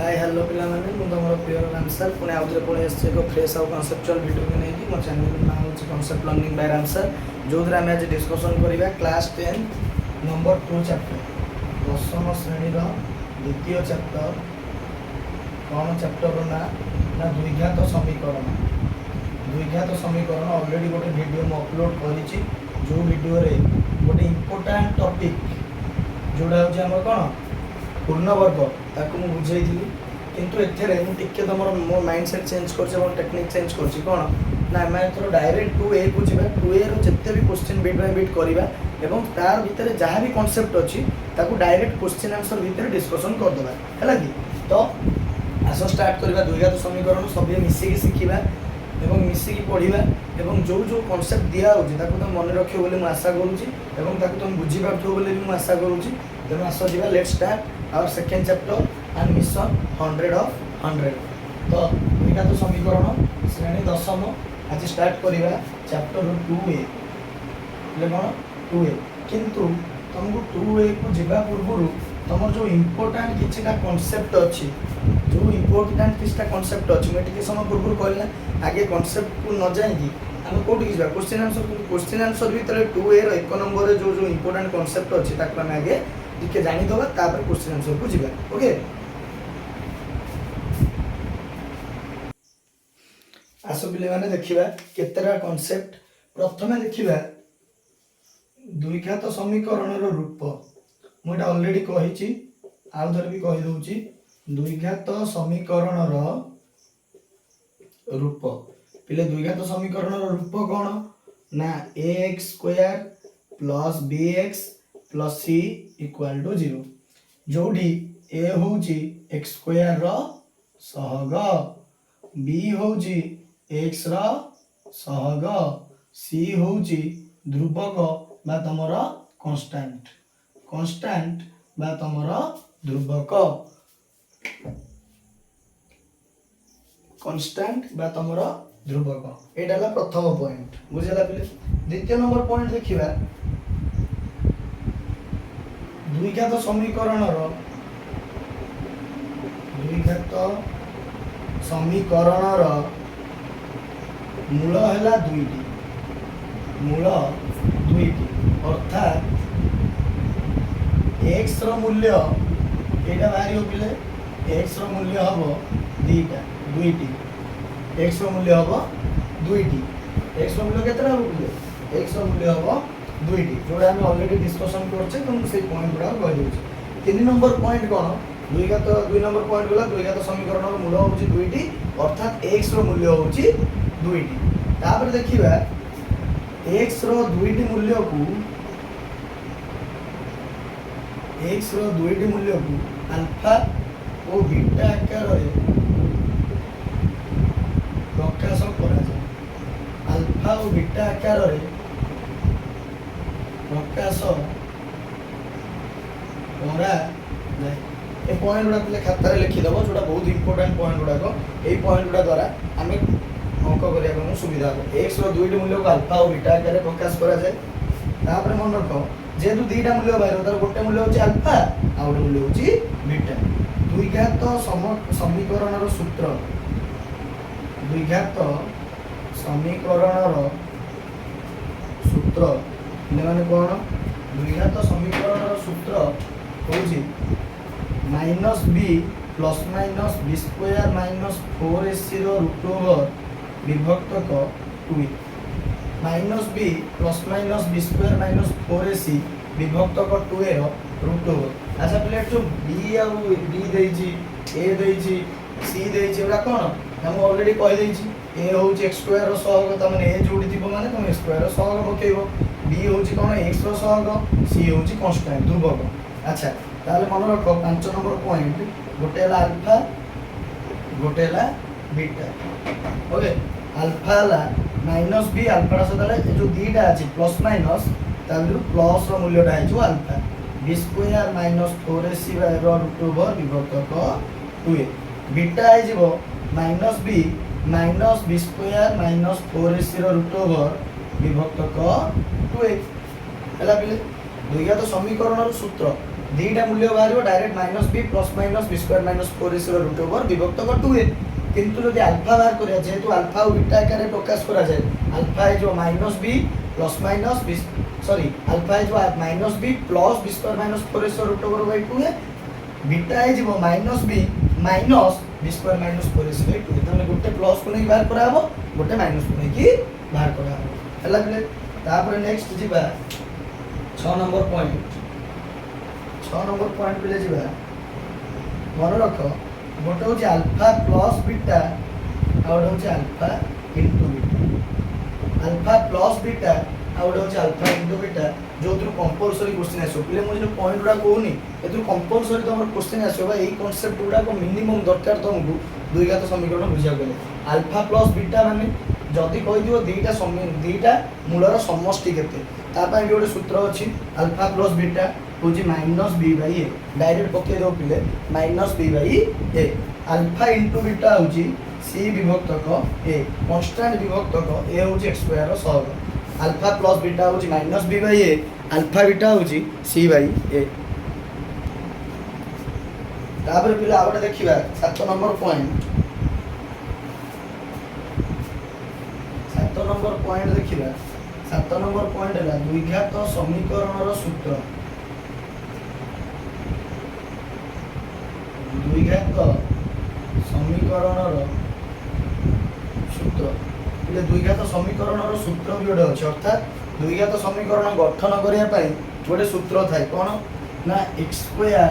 Hi hello पिला माने मु तुमर प्रियर रामसर पुणे आउथरे पुणे एस एक फ्रेश आउ कॉन्सेप्चुअल वीडियो के नेकी मो चैनल नाम होची कॉन्सेप्ट लर्निंग बाय रामसर जोद्रा हम आज डिस्कशन करिबा क्लास 10 नंबर 2 चैप्टर दशम श्रेणी रो द्वितीय चैप्टर कोन चैप्टर ना ना द्विघात समीकरण ऑलरेडी गोटे वीडियो में अपलोड करिछि जो वीडियो रे गोटे इंपोर्टेंट टॉपिक जोडा होची हमर कोन पूर्ण वर्ग ताकू मु बुझाई किंतु एथेरे मु टिके तमर मो माइंडसेट चेंज करछे और टेक्निक चेंज करछी कोन ना मैं एथरो डायरेक्ट 2a को जिबा 2a रो जत्ते भी क्वेश्चन बिट बाय बिट करिबा एवं तार भीतर जहाँ भी कांसेप्ट अछि ताकू डायरेक्ट क्वेश्चन आंसर भीतर डिस्कशन कर दबा हैला कि तो आसो स्टार्ट करबा द्विघात समीकरण सब मिसी के सिखिबा एवं मिसी की पढ़िबा एवं जो जो कांसेप्ट दिया होछि ताकू तो मन रखियो बोले मु आशा करूछि एवं ताकू तुम बुझी पाथो बोले मु आशा करूछि तेणु आस जा let's start our second chapter and mission 100 of 100 तो द्विघात समीकरण श्रेणी दशम आज स्टार्ट करिबा चैप्टर 2a ले कोन 2a किंतु तुमको 2a को जिबा पूर्व तुम जो इम्पोर्टेंट किछटा कांसेप्ट अछि जो इम्पोर्टेंट किछटा कांसेप्ट अछि मैं टिके समय पूर्व कहला आगे कांसेप्ट को न जाएगी हम कोठी किछबा क्वेश्चन आंसर भीतर 2a रो एक नंबर रे जो इम्पोर्टेंट कांसेप्ट अछि ताकू हम आगे टिके जानि दबा तापर क्वेश्चन आंसर को जिबा ओके आसो पिले माने देखिबा केतेरा कांसेप्ट प्रथमे देखिबा द्विघात समीकरण रो रूप मुटा ऑलरेडी कहिछि आ उधर भी कहि दउछि द्विघात समीकरण रो रूप पिले द्विघात समीकरण रो रूप कोन ना ax square plus bx plus c equal to 0 जोडी a होउछि x स्क्वायर रो सहग b होउछि x रो सहग c होउछि ध्रुवक बा तमरा कांस्टेंट बा तमरा ध्रुवक कांस्टेंट बा तमरा ध्रुवक एटा ला प्रथम पॉइंट बुझला पिले द्वितीय नंबर पॉइंट देखिबा द्विघात समीकरण मूल हैला दुईटी अर्थात x रो मूल्य एटा बाहरी होपिले x रो मूल्य हबो दुईटी x रो मूल्य हबो दुईटी x रो मूल्य केतरा होपिले x रो मूल्य हबो दुईटी जोडा हम ऑलरेडी डिस्कशन करछे तुम से पॉइंट गुडा कहि देछि 3 नंबर पॉइंट कोन द्विघात 2 नंबर पॉइंट गला द्विघात समीकरण रो मूल होछि दुईटी अर्थात x रो मूल्य होछि दुईटी तापर देखिबा x रो दुईटी मूल्य को अल्फा और बीटा आकार रे प्रकाश करा जाय अल्फा और बीटा आकार रे प्रकाश करा जाय ए पॉइंट गुडा पिले खाता रे लिखि दबो जोडा बहुत इंपोर्टेंट पॉइंट गुडा को ए पॉइंट गुडा द्वारा हमें अंक करिया को सुविधा हो x रो दुईटी मूल्य को अल्फा और बीटा आकार रे प्रकाश करा जाय तापर मन रखो जेतु दुईटा मूल्य बाहिर तार गोटे मूल्य होची अल्फा आ गोटे मूल्य होची बीटा द्विघात समीकरण रो सूत्र द्विघात समीकरण रो सूत्र माने कोन द्विघात समीकरण रो सूत्र होची -b plus minus b square minus 4ac रो रूट ओवर विभक्त को 2 -b plus minus b square minus 4ac विभक्त को 2a रो रूट ओवर अच्छा प्ले जो b आ d देछि a देछि c देछि एला कोन हम ऑलरेडी कहि देछि a होछि x स्क्वायर रो सहग त माने a जोडी दिबो माने तुम x स्क्वायर रो सहग पकेइबो b होछि कोन x रो सहग c होछि कांस्टेंट ध्रुवक अच्छा ताले मन रखो 5 नंबर पॉइंट गोटे हला अल्फा गोटे हला बीटा ओके अल्फा ला माइनस b अल्फा रा सदाले जो दीटा अछि प्लस माइनस तालु प्लस रो मूल्यटा है जो alpha b square minus 4ac रो रूट ओवर विभक्त को 2a बीटा है जिवो minus b square minus 4ac रो रूट ओवर विभक्त को 2a हला बिले द्विघात समीकरण रो सूत्र दुईटा मूल्य बाहर direct minus B plus minus B square minus 4/√/2 विभक्त 2a किंतु जब अल्फा बाहर करिया जेहेतु अल्फा और बीटा आकार प्रकाश करा जाए अल्फा है जो minus B plus minus B sorry alpha है जो minus B plus B square minus 4/√/2 है बीटा है जो माइनस बी स्क्वायर माइनस 4/2 तने गोटे प्लस को नहीं बाहर करा हबो गोटे माइनस को नहीं बाहर करा हबो हला बेले तापर नेक्स्ट जीवा 6 नंबर पॉइंट बेले जीवा मन रख गोटे हूँ अल्फा प्लस बीटा और गोटे हूँ alpha into beta alpha plus beta और गोटे हूँ अल्फा इंटू बीटा जो कंपलसरी क्वेश्चन आसो पे मुझे पॉइंट गुड़ा कहूनी ए कंपलसरी तुम क्वेश्चन आसो यही कनसेप्ट गुड़ाक मिनिमम दरकार तुमको द्विघात समीकरण बुझा गले अल्फा प्लस बीटा माने जदि कही दुईटा मूलर समष्टि केते गोटे सूत्र अच्छी अल्फा प्लस बीटा हूँ minus b by a direct पकई दो पिले minus b by a alpha into beta हूँ सी विभक्तक ए कन्स्टांट विभक्तक ए हूँ एक्स स्क्वायर सहग अल्फा प्लस बीटा हूँ minus b by a alpha beta हूँ सी बाई ए तापर पिला आ गए देखा 7 नंबर पॉइंट 7 नंबर पॉइंट देखा 7 नंबर पॉइंट है द्विघात समीकरण सूत्र द्विघात समीकरण सूत्र द्विघात समीकरण सूत्र भी गोटे अच्छे अर्थात द्विघात समीकरण गठन करने गोटे सूत्र थाए कौन ना x square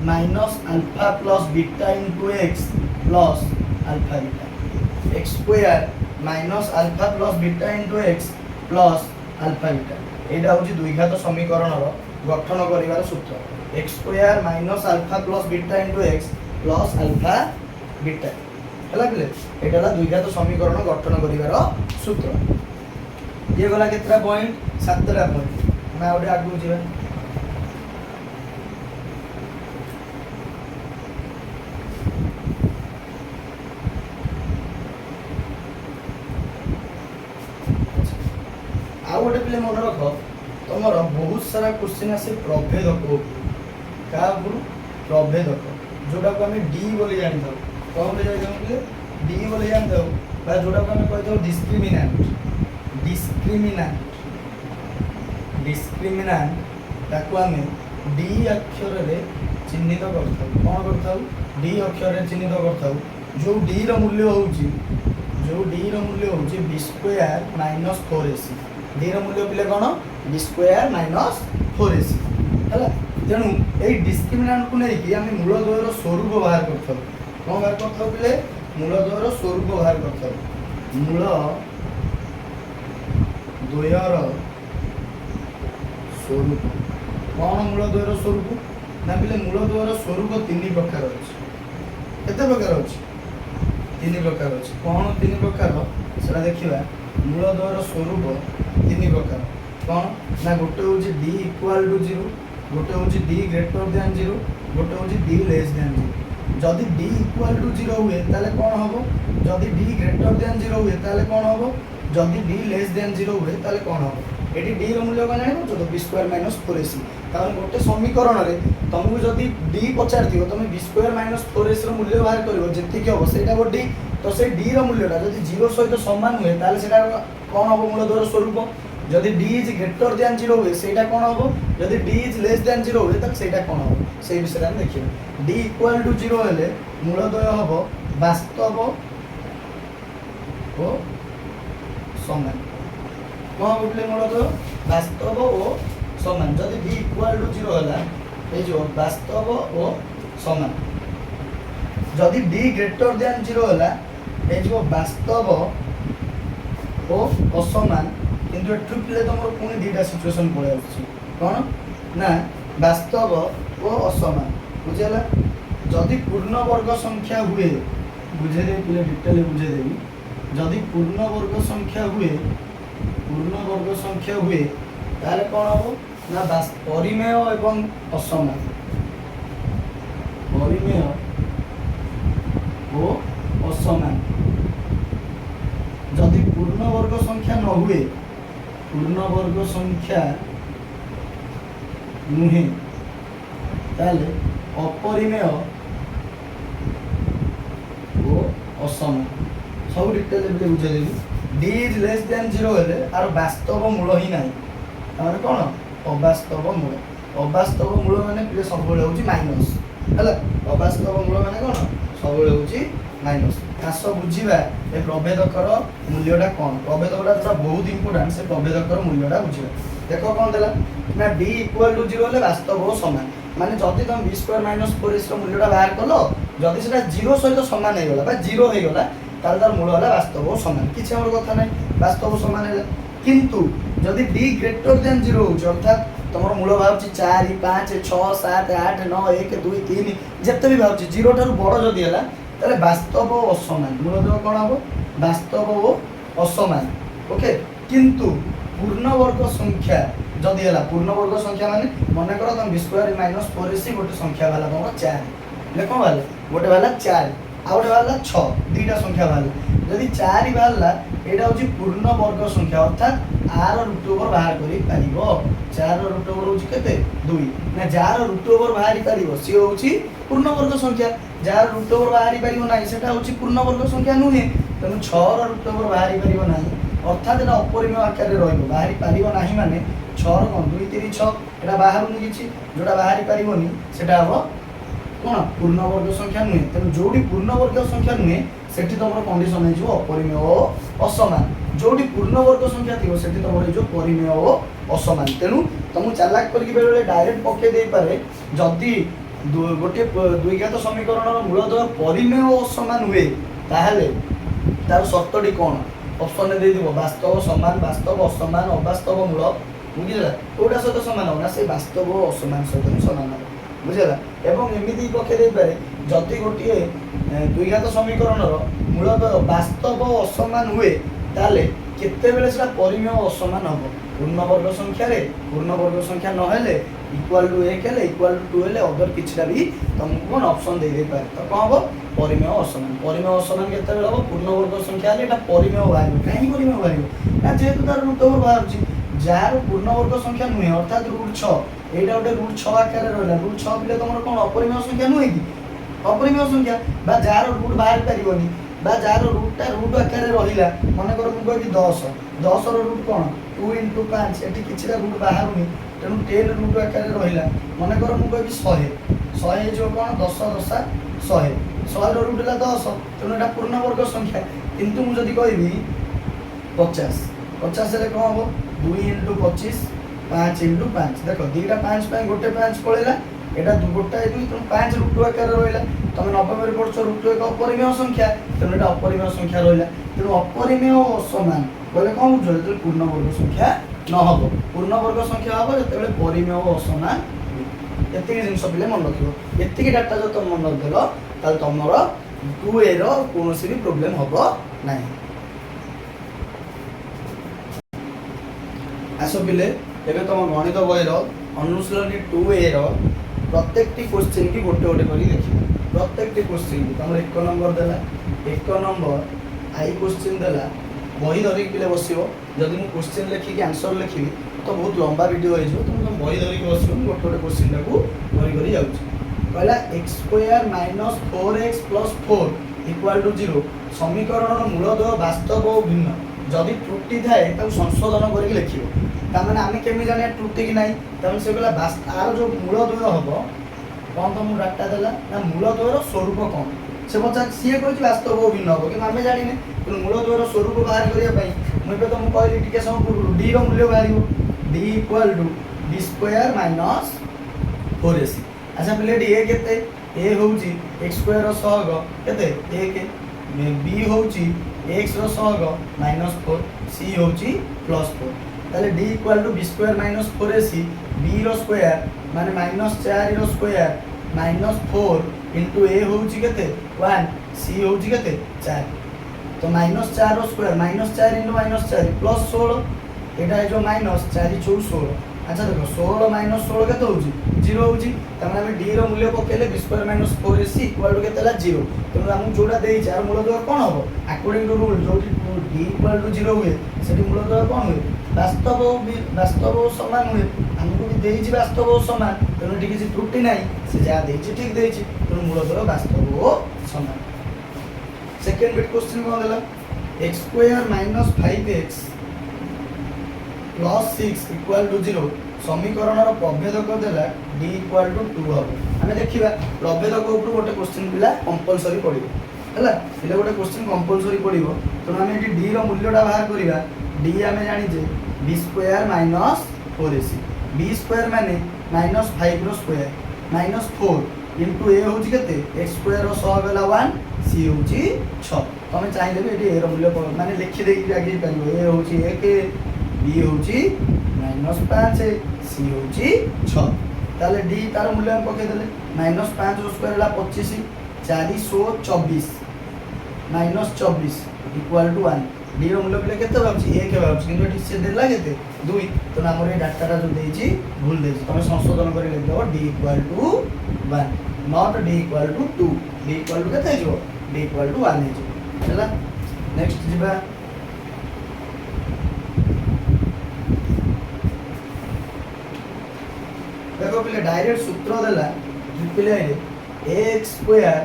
minus alpha plus beta into x plus alpha beta x square minus alpha plus beta into x plus alpha beta यहाँ हूँ द्विघात समीकरण गठन कर सूत्र x square minus alpha plus beta into x plus alpha beta है पे यहाँ द्विघात समीकरण गठन कर सूत्र ये गला केतरा पॉइंट 7टा पॉइंट मैं आगे आगू जी आ गोटे पे मन रख तुम बहुत सारा क्वेश्चन आसे प्रभेदक क्या प्रभेदक जोटा को आम डी बोली जानी था कौन बोली जानी डी बोली जानी था जोटा को आम कही डिस्क्रिमिनांट डिस्क्रिमिनांट डिस्क्रिमिनांट ताको आम डी अक्षर रे चिन्हित करता कौन करता डी अक्षर रे चिन्हित करता जो डी रो मूल्य हूँ b square minus 4ac d रो मूल्य पिले कौन बी स्क्वायर माइनस 4ac है तेणु यही डिस्क्रिमिनांट को लेकिन आम मूलद्वयर स्वरूप बाहर कर कौन बाहर कर पिले मूलद्वयर स्वरूप बाहर कर मूलद्वयर स्वरूप कौन मूलद्वयर स्वरूप ना पिले मूलद्वयर स्वरूप 3 प्रकार अच्छे केते प्रकार अच्छे 3 प्रकार अच्छे कौन 3 प्रकार से देखा मूलद्वयर स्वरूप 3 प्रकार कौन ना गोटे हूँ डी इक्वाल टू 0 गोटे हूँ डी ग्रेटर दैन 0 गोटे हूँ डी लेस दैन 0 जदि डी इक्वाल टू 0 हुए ताले कौन हम जदि डी ग्रेटर दैन 0 हुए ताले कौन हम जदि डी लेस दैन 0 हुए ताले कौन हम ये डी मूल्य कौन जान तो बी स्क्वायर माइनस 4ac कारण गोटे समीकरण में तुमको जदि डी पचार तुम बी स्क्वायर माइनस 4ac मूल्य बाहर कर जी हम से डी तो से डी मूल्यटा जब 0 सहित सामान हुए ताले कौन हम मूलद्वयर स्वरूप जदि डी इज ग्रेटर दैन 0 हुए से कौन हम जदि डी इज लेस दैन 0 हुए तो से कौन हम से विषय में देखिए डी इक्वाल टू 0 हेले मूलद्वय हम वास्तव और समान कौन बोले मूलद्वय वास्तव और समान जदि डी इक्वाल टू 0 है जो वास्तव और समान जदि डी ग्रेटर दैन 0 है जो वास्तव और असमान किंतु एठू पिले तुम पुणी 2टा सिचुएशन पड़े कौन ना वास्तव और असमान बुझेगा जदि पूर्ण वर्ग संख्या हुए बुझेदे पिले डिटेल बुझेदेवी जदि पूर्ण वर्ग संख्या हुए ताले कौन हम ना परिमेय एवं असमान परिमेय और असमान जदि पूर्ण वर्ग संख्या न हुए पूर्ण वर्ग संख्या नुहे ताहले अपरिमेय ओ असम सब डिटेल भी बुझेदेवी डी इज लेस देन 0 हेले आर वास्तव मूल ही नाही तामाने कोन अवास्तव मूल माने प्ले सब बेले होची माइनस हला अवास्तव मूल माने कोन सब बेले होची माइनस आस बुझीबा ए प्रभेदकर मूल्यटा कोन प्रभेदकटा जोटा बहुत इंपोर्टेंट से प्रभेदकर मूल्यटा बुझीबा देखो कोन देला ना d इक्वल टू 0 हेले वास्तव समान माने जदि तुम b स्क्वायर माइनस 4ac रो मूल्यटा बाहर कलो जदि सेटा 0 सहित समान हे गला बा 0 हे गला तार तार मूल होला वास्तव समान किछ हमर कथा नै वास्तव समान हेला किंतु जदि d ग्रेटर देन 0 होछ अर्थात तमरो मूल भावची 4 5 6 7 8 9 1 2 3 जत्ते भी भावची 0 ठारू बड़ जदि हेला ताले वास्तव असमान मूल देव कोन हबो वास्तव असमान ओके किंतु पूर्ण वर्ग संख्या जदि हेला पूर्ण वर्ग संख्या माने मने करो तुम b स्क्वायर माइनस 4ac गोटे संख्या वाला तमरो 4 देखो वाला गोटे वाला 4 आ गोटे वाला 6 दुईटा संख्या वाला जदि 4 वाला एटा होची पूर्ण वर्ग संख्या अर्थात आर रूट ओवर बाहर करी पारिबो 4 रो रूट ओवर होची केते 2 ना जार रूट ओवर बाहर पारिबो सी होची पूर्ण वर्ग संख्या जार रूट ओवर बाहर पारिबो नाही सेटा होची पूर्ण वर्ग संख्या नुहे तनु 6 रो रूट ओवर बाहर पारिबो नाही अर्थात एटा अपरिमेय आकार रे रहइबो बाहर पारिबो नाही माने 6 रो 2 3 6 एटा बाहर नि किछि जोटा बाहर पारिबोनी सेटा हबो कोन पूर्ण वर्ग संख्या नुहे तनु जोडी पूर्ण वर्ग संख्या नुहे सेठी तमरो कंडीशन हे जो अपरिमेय ओ असमान जोडी पूर्ण वर्ग संख्या थिबो सेठी तमरो जो परिमेय ओ असमान तेनु तमु चालाक करके बेले डायरेक्ट पके देई पारे जदी गोटे द्विघात समीकरण रो मूलधन परिमेय ओ असमान हुए ताहले तार शर्तटी कोन ऑप्शन दे दिबो वास्तव समान वास्तव असमान अवास्तव मूल बुझिला कोडा सहित समान हो ना से वास्तव असमान सहित समान हो बुझिला एवं एमिति पके देई पारे जति गोटिए द्विघात समीकरण रो मूलतः वास्तव असमान हुए ताले केते बेले सेटा परिमेय असमान हबो पूर्ण वर्ग संख्या रे पूर्ण वर्ग संख्या न हेले इक्वल टू 1 हेले इक्वल टू 2 हेले अदर किछटा भी तुमको कोन ऑप्शन दे दे पारे तो कोन हबो परिमेय असमान केते बेले हबो पूर्ण वर्ग संख्या हेले एटा परिमेय भारियो काहे परिमेय भारियो ना जेतु तार रूट ओवर बाहरची जार पूर्ण वर्ग संख्या नुहे अर्थात रूट 6 एटा ओटे रूट 6 आकार रे रहला रूट 6 बिले तमरो कोन अपरिमेय संख्या नुहे कि अपरिमेय संख्या बा जार रूट बाहर परिबोनी बा जार रूटटा रूट आकार रे रहिला माने कर मु कहबी 10 रो रूट कोन 2 * 5 एठी किछरा रूट बाहरुनी तेनु 10 रूट आकार रे रहिला माने कर मु कहबी 100 जो कोन 10 10 100 रो रूट ला 10 तेनु एटा पूर्ण वर्ग संख्या किंतु मु जदी कहबी 50 रे कोन हो 2 * 25 5 * 5 देखो दीटा 5 पय गोटे 5 पळेला एटा दु गोटाय 2 तुम 5 रूट आकार रहला तमे 90 रे पड़छ रूट एक अपरिमेय संख्या तेनु एटा अपरिमेय संख्या रहला तेनु अपरिमेय असमान बोले कोन बुझो तो पूर्ण वर्ग संख्या न हबो पूर्ण वर्ग संख्या हबो जते बेले परिमेय असमान एतिके जिंस पिले मन रखिबो एतिके डाटा जो तुम मन रखलो ताल तमरो 2a रो कोनोसी भी प्रॉब्लम हबो नाही आसो पिले एबे तुम गणित बही रो अनुशीलनी 2a रो प्रत्येक टी क्वेश्चन की गोटे गोटे करी देखिबो प्रत्येक टी क्वेश्चन की तुम 1 नंबर देला 1 नंबर आई क्वेश्चन देला बही धरिक पिले बसिबो जदि मु क्वेश्चन लिखि के आंसर लिखिबी तो बहुत लंबा वीडियो हो जो तुम बही धरिक बसिबो गोटे गोटे क्वेश्चन टाको करी करी जाउछ पहला x² - 4x + 4 = 0 समीकरण मूलधन वास्तव और भिन्न जदि त्रुटि थाए ताको संशोधन करके लिखिबो तामाने आमे केमि जाने त्रुटि कि नाही तम से गला आर जो मूलधन हबो कोन तो मु डाटा देला ना मूलधन स्वरूप कोन से बच्चा सीए कहछि वास्तव और भिन्न हबो कि आमे जानि ने तो मूलधन स्वरूप बाहर करिया पई मु पे तो मु कहली टिके सम पूर्व d रो मूल्य बाहरिबो d = d² - 4ac अच्छा पहले डी ए केते ए होउची x² रो सहग केते 1 b होउची x रो सहग -4 c होउची +4 ताले d = b² - 4ac b रो स्क्वायर माने -4 रो स्क्वायर -4 * a होउची केते 1 c होउची केते 4 तो -4 रो स्क्वायर -4 * -4 +16 एटा है जो -4 * 4 16 अच्छा देखो 16 माइनस 16 केते होउची 0 होउची तमाने हम d रो मूल्य पकेले b square minus 4ac equal to केते ला 0 तेनु हम जोडा देई चार मूल द्वारा कोन हो अकॉर्डिंग टू रूल जो d इक्वल टू 0 हुए सेठी मूल द्वारा कोन हुए वास्तव समान हुए हमको भी देई छी वास्तव समान तेनु ठीक किसी त्रुटि नाही से जा देई छी ठीक देई छी तेनु मूल द्वारा वास्तव समान सेकंड बिट क्वेश्चन कोन देला x square minus 5x plus 6 equal to 0 समीकरण प्रभेदक देला d इक्वल टू 2 हम हमें देखिबा प्रभेदक ऊपर गोटे क्वेश्चन पिला कंपलसरी पड़िबो हला पिला गोटे क्वेश्चन कंपलसरी पड़िबो तो हम एटी d रो मूल्यटा बाहर करिबा d हमें जानि जे b square minus 4ac b square माने माइनस 5 रो स्क्वायर माइनस 4 इनटू a होची केते x स्क्वायर रो 100 गला 1 c होची 6 तमे चाहिले भी एटी a रो मूल्य माने लिखि देई आगे परिबो a होची 1 b होची -5 c होची 6 ताले d तार मूल्य हम पके देले -5 रो स्क्वायर ला 25 424 -24 इक्वल टू 1 d रो मूल्य पले केते बाबची 1 बाबची किंतु एटी से देला केते 2 तो हमर ए डाटाटा जो देइची भूल देइची तमे संशोधन करि लिख दो d equal to 1 not d equal to 2 d equal to केते जो d इक्वल टू 1 हे जो चला नेक्स्ट जिबा देखो पहले डायरेक्ट सूत्र देला पहले ax square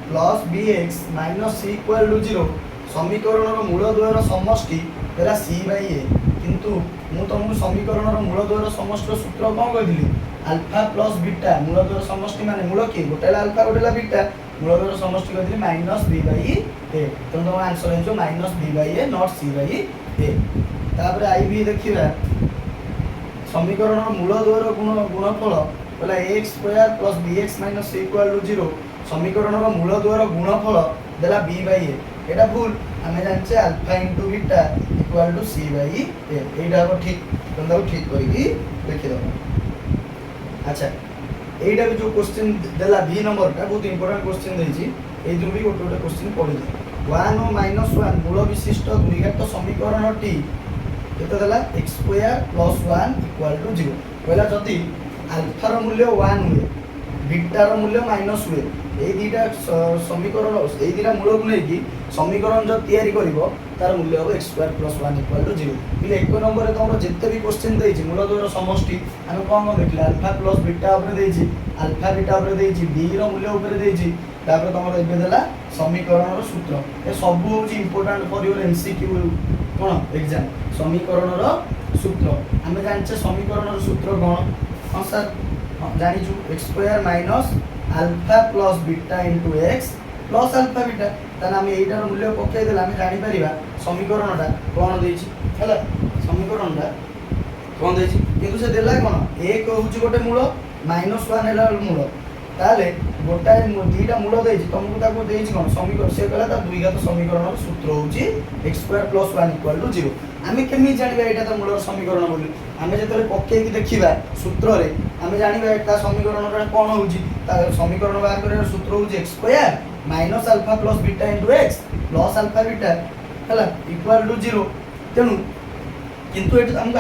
plus bx minus c equal to 0 समीकरण रो मूल द्वयर समष्टि देला c बाय a किंतु मु तुमको समीकरण रो मूल द्वयर समष्टि सूत्र कोन कहिली अल्फा प्लस बीटा मूल द्वयर समष्टि माने मूल की गोटेला अल्फा गोटेला बीटा मूल द्वयर समष्टि कहिली माइनस b बाय a तो तुम आंसर है जो minus b by a not c by a तापर आई भी देखिबा समीकरण मूल द्वयर गुणफल बोला x square plus bx minus c equal to 0 समीकरण मूल द्वयर गुणफल देला b बाय a एटा भूल हमें जानचे alpha into beta equal to c by a एटा हो ठीक तंदा ठीक करके लिखि दो अच्छा एटा भी जो क्वेश्चन देला b नंबर का बहुत इंपोर्टेंट क्वेश्चन देछि ए जो भी गोटे क्वेश्चन पड़ी 1 और -1 मूल विशिष्ट द्विघात समीकरण टी केते देला x square plus 1 equal to 0 पहिला जति अल्फा रो मूल्य 1 हुए बीटा रो मूल्य माइनस हुए ए दीटा समीकरण ए दीटा मूल को नै कि समीकरण जो तयारी करिवो तार मूल्य हो x square plus 1 equal to 0 इले एक नंबर रे तमरो जत्ते भी क्वेश्चन देछि मूल द्वयर समष्टि हम कोन देखले अल्फा प्लस बीटा ऊपर देछि अल्फा बीटा ऊपर देछि d रो मूल्य ऊपर देछि तापर तमरो एबे देला समीकरण रो सूत्र ए सब होछि इंपोर्टेंट फॉर योर एमसीक्यू कोन एग्जाम समीकरण रो सूत्र हमें जानचे समीकरण रो सूत्र कोन हां सर जानि छु x square minus alpha plus beta into x plus alpha beta ताना हम एटार मूल्य पके देला हम जानि परिबा समीकरणटा कोन देछि हला समीकरणटा कोन देछि किंतु से देला कोन एक होछि गोटे मूल -1 हेला मूल ताले गोटाए दीटा मूल देछि तुमको ताको देछि कोन समीकरण से कहला ता द्विघात समीकरण सूत्र होछि x square plus 1 equal to 0 आमे केमि जानिबा एटा त मूलर समीकरण बोली आमे जेतले पक्के की देखिबा सूत्र रे आमे जानिबा एटा समीकरण रे कोन होछि ता समीकरण बाहर करे सूत्र होछि x square minus alpha plus beta into x plus alpha beta हला इक्वल टू 0 तेनु किंतु एटा हमको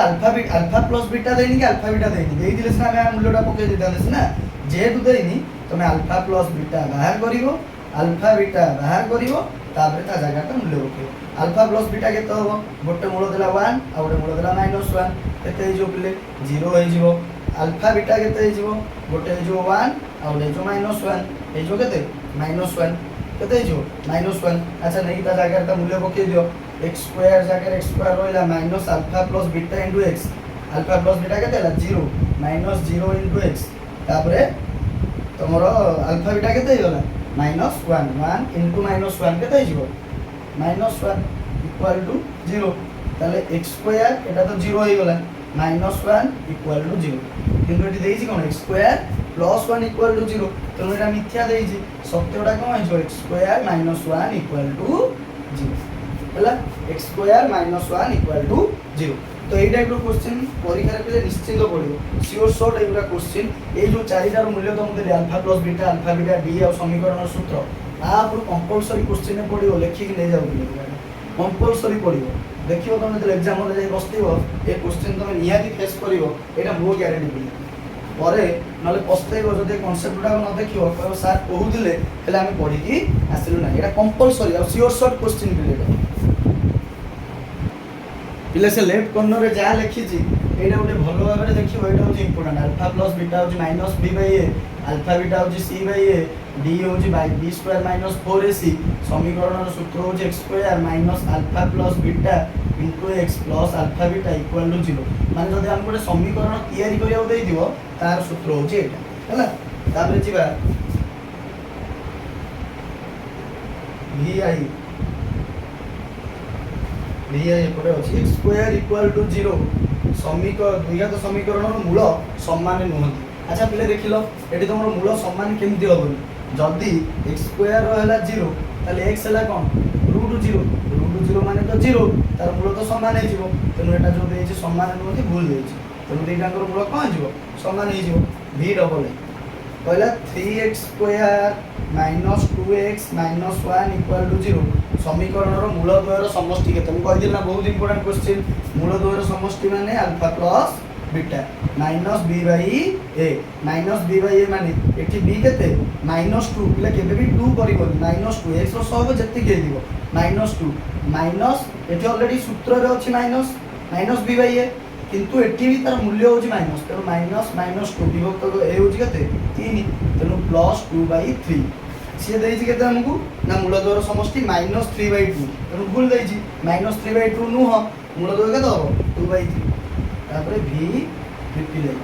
अल्फा प्लस बीटा देनी कि अल्फा बीटा देनी देई दिले से हम मूल्यटा पक्के देताले ना जेहेतु देनी तुम अल्फा प्लस बीटा बाहर करिवो अल्फा बीटा बाहर करिवो तापर ता जगह मूल्य रखिवो अल्फा प्लस बीटा केते हो गोटे मूल देला 1 आ गोटे मूल देला -1 केते जो पिले 0 होई जिवो अल्फा बीटा केते होई जिवो गोटे जो 1 आ गोटे जो -1 ए जो केते -1 केते जो -1 अच्छा नहीं ता जगह ता मूल्य पके दियो x स्क्वायर जगह x स्क्वायर रोइला minus alpha plus beta into x alpha plus beta केते ला 0 -0 इनटू x तापरे तमरो अल्फा बीटा केते होला -1 इनटू -1 केते हिजो -1 इक्वल टू 0 ताले x स्क्वायर एटा तो 0 होई गेला -1 इक्वल टू 0 किंतु एटी देइछि कोन x square plus 1 equal to 0 तो एटा मिथ्या देइछि सत्यटा कोन हिजो x स्क्वायर -1 इक्वल टू 0 हला x स्क्वायर -1 इक्वल टू 0 तो এই টাইপ रो क्वेश्चन परीक्षा रे निश्चित पड़िबो सियोर शॉर्ट एगुरा क्वेश्चन ए जो चारिटार मूल्य तुम देले अल्फा प्लस बीटा डी आ समीकरण सूत्र आ पर कंपलसरी क्वेश्चन पड़िबो लेखि कि ले जाउ कंपलसरी पड़िबो देखियो तुम जो एग्जाम हॉल जाई बसथिबो ए क्वेश्चन तुम निहाती फेस करिवो एटा मो ग्यारंटी बिल परे नले पस्तेइबो जदि कांसेप्ट गुडा न देखियो कहबो सर कहूदिले हेले आमे पढी की आसिलु ना एटा कंपलसरी आ श्योर शॉर्ट क्वेश्चन बिल एटा पिले से लेफ्ट कॉर्नर रे जा लिखी छी एटा गोटे भलो भाबरे देखियो एटा होची इंपोर्टेंट अल्फा प्लस बीटा होची minus b by a alpha beta होची c बाय a d होची by b square minus 4ac समीकरण रो सूत्र होची x square minus alpha plus beta into x plus alpha beta equal to 0 माने जदि हम गोटे समीकरण तयारी करिया देई दिबो तार सूत्र होची एटा हैला ताबरे जिबा vi एपटे अछि x स्क्वायर इक्वल टू 0 द्विघात समीकरण मूल समान नुहंती अच्छा पिले देखिलो एटी तमरो मूल समान केमती होबो जदी x स्क्वायर रहला 0 ताले x हला कोन √0 माने तो 0 तार मूल तो समान हे जिवो तनु एटा जो देछि समान नुहंती भूल देछि तनु देटाकर मूल कोन जिवो समान हे जिवो v डबल कहला 3x square minus 2x minus 1 equal to 0 समीकरण रो मूल द्वयर समष्टि केते हम कहि दिना बहुत इंपोर्टेंट क्वेश्चन मूल द्वयर समष्टि माने alpha plus beta minus b by a माने एठी b केते -2 पिला केबे भी 2 परिबो -2 x रो सब जति के दिबो -2 माइनस एठी ऑलरेडी सूत्र रे अछि माइनस b बाय a किंतु एठी भी तार मूल्य होछि माइनस तेरो -2 विभक्त a होछि केते 3 तेनु +2/3 सिए देइछि केते हमकु ना मूल द्वयर समष्टि -3/2 तेनु भूल देइछि -3/2 नु ह मूल द्वयर केते हो 2/3 तापरे v repeat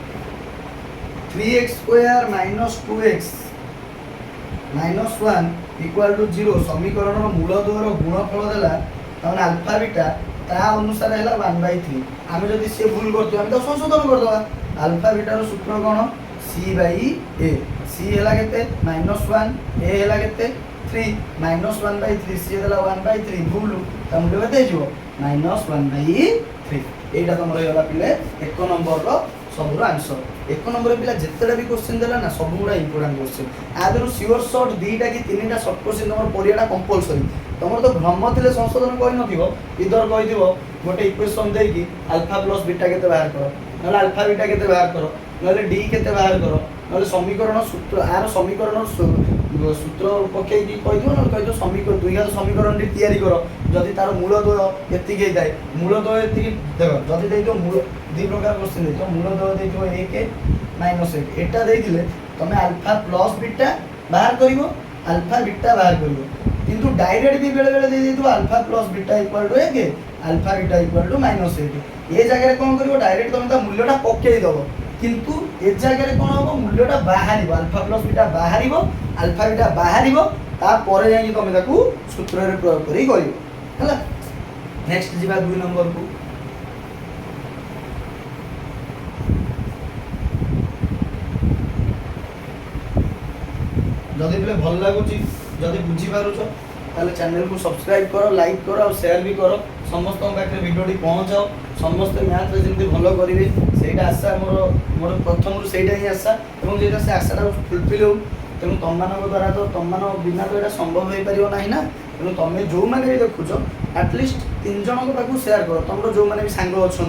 3x square -2x -1 equal to 0 समीकरण रो मूल द्वयर गुणफल देला तने अल्फा बीटा ता अनुसार हैला 1/3 आमे जदी से भूल करतो हम तो संशोधन कर दवा अल्फा बीटा रो सूत्र कोन c बाय a c हैला केते -1 a हैला केते 3 -1/3 c हैला 1/3 भूल त मूल्य केते हिजो -1/3 एटा तमरो हैला पिले एक नंबर रो सबरो आंसर एक नंबर पिला जेतेडा भी क्वेश्चन देला ना सब गुडा इंपोर्टेंट क्वेश्चन आदरु श्योर शॉर्ट दीटा कि तीनटा शॉर्ट क्वेश्चन तमरो परियाटा कंपलसरी तमरो तो भ्रम थिले संशोधन करि नथिबो इधर कहि दिबो गोटे इक्वेशन देई कि अल्फा प्लस बीटा केते बाहर करो नले अल्फा बीटा केते बाहर करो नले डी केते बाहर करो नले समीकरण सूत्र आर समीकरण सूत्र पके कि कहि दिबो नले कहि दो समीकरण दुईघात समीकरण डी तयारी करो जदि तार मूल द्वय एति के जाय मूल द्वय एति देखो जदि देई तो मूल दी प्रकार क्वेश्चन देई तो मूल द्वय देई तो 1 -1 एटा देई दिले तमे अल्फा प्लस बीटा बाहर करिवो अल्फा बीटा बाहर करिवो किंतु डायरेक्ट भी बेले बेले दे तो alpha plus beta equal to 1 alpha beta equal to -8 ये जगह रे कोन करिवो डायरेक्ट तुम ता मूल्यटा पकेई दबो किंतु ए जगह रे कोन होबो मूल्यटा बाहरिबो अल्फा प्लस बीटा बाहरिबो अल्फा बीटा बाहरिबो ता परे जाई तुम ताकू सूत्र रे प्रयोग करी करिवो हला नेक्स्ट जिबा 2 नंबर को जदि पिले भल लागुची जदि बुझी पारुछ ताले चैनल को सब्सक्राइब करो लाइक करो और शेयर भी करो समस्त पाखे वीडियोटी पहुँचाओ समस्त मैथ रे जल्दी भलो करिवे सेटा आशा मोर प्रथम रु सेटा ही आशा एवं जेटा से आशाटा फुलफिल हो तेणु तुम द्वारा तो तुम बिना तो यहाँ संभव हो पार ना ना तेणु तुम जो मैंने भी देखुच आटलिस्ट 3 जन पाक शेयर कर तुम जो मैंने भी सांग अच्छा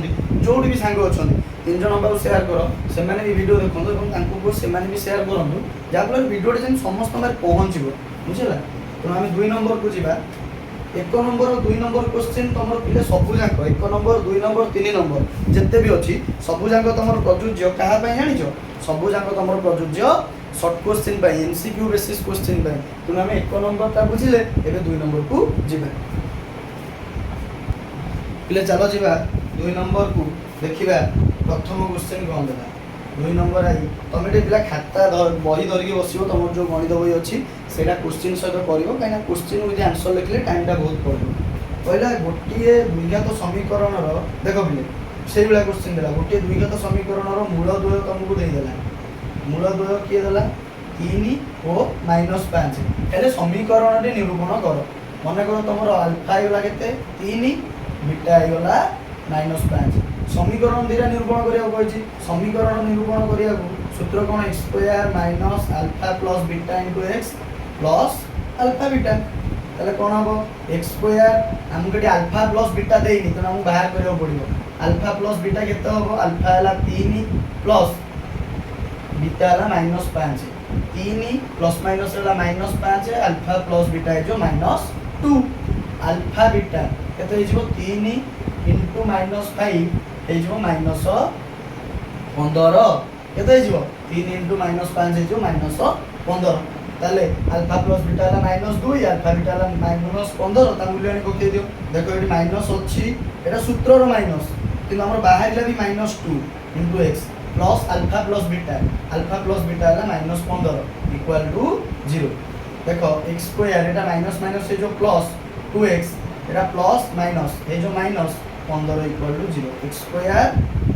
जोटी भी सांग अच्छा 3 जन पाक शेयर कर से भी वीडियो देखो से भी शेयर करूँ जहाँफल वीडियो जमी समस्त पहुँचो बुझेगा तेणु आम 2 नंबर को जावा 1 नंबर 2 नंबर क्वेश्चन तुम पिले सबूक 1 नंबर 2 नंबर 3 नंबर जिते भी अच्छी सबूक तुम प्रযোज्य क्या जान सबूक तुम प्रযোज्य short question MCQ basis question तेणु आम 1 नंबर ता बुझिले एबे 2 नंबर को जीवा पिले चलो जीवा 2 नंबर को देखिबा प्रथम क्वेश्चन कौन देला 2 नंबर आई तुम ये पिला खाता बही धरिकी बसो तुम जो गणित बही अच्छी से क्वेश्चन सहित कर कहीं क्वेश्चन विथ आंसर लिखले टाइमटा बहुत पड़ो कहला गोटे द्विघात समीकरण देख पिले से क्वेश्चन देला गोटे द्विघात समीकरण मूल द्वय तुमको देदेला मूल द्वय किए देला 3 और -5 हेले समीकरण निरूपण कर मन कर तुम अल्फा आईगला के 3 बीटा आईगला -5 समीकरण दीटा निरूपण करिया समीकरण निरूपण करिया सूत्र कौन x² - alpha plus beta into x plus alpha beta তাহলে কোন হবো x স্কয়ার हमको एटी अल्फा प्लस बीटा देइनी तो हमको बाहर करियो पड़िबो अल्फा प्लस बीटा केते हबो अल्फा हला 3 प्लस बीटा हला -5 3 प्लस माइनस हला -5 अल्फा प्लस बीटा है जो -2 अल्फा बीटा केते हो जिवो 3 इनटू -5 हे जिवो -15 केते हो जिवो 3 इनटू -5 हे जिवो -15 ताले अल्फा प्लस बीटा हला -2 अल्फा बीटा हला -15 ता मूल्य ने पके दियो देखो एटी माइनस अछि एटा सूत्र रो माइनस कि हमर बाहर ला भी -2 into x plus alpha plus beta हला -15 इक्वल टू 0 देखो x स्क्वायर एटा माइनस माइनस से जो प्लस 2x एटा प्लस माइनस ए जो minus 15 equal to 0 x square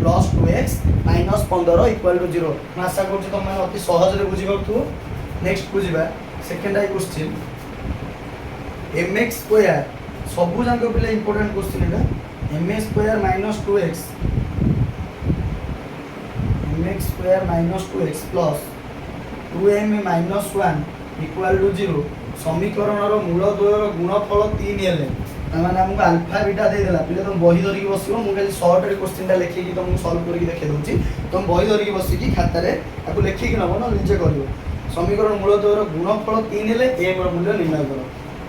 plus 2x minus 15 equal to 0 मैं आशा करछि तुम माने अति सहज रे बुझि परथु नेक्स्ट बुझिबा सेकंड आई क्वेश्चन mx स्क्वायर सबु जांक पिले इंपोर्टेंट क्वेश्चन एटा mx square minus 2x mx square minus 2x plus 2m minus 1 equal to 0 समीकरण रो मूल द्वयर गुणफल 3 हेले माने हमको अल्फा बीटा दे देला पिले तुम बही धरि बसिबो मु खाली शॉर्ट रे क्वेश्चन टा लेखि कि तुम सॉल्व करि देखे दोछि तुम बही धरि बसि कि खाता रे आकु लेखि कि नबो न निजे करिवो समीकरण मूल द्वयर गुणफल 3 हेले m रो मूल्य निर्णय करो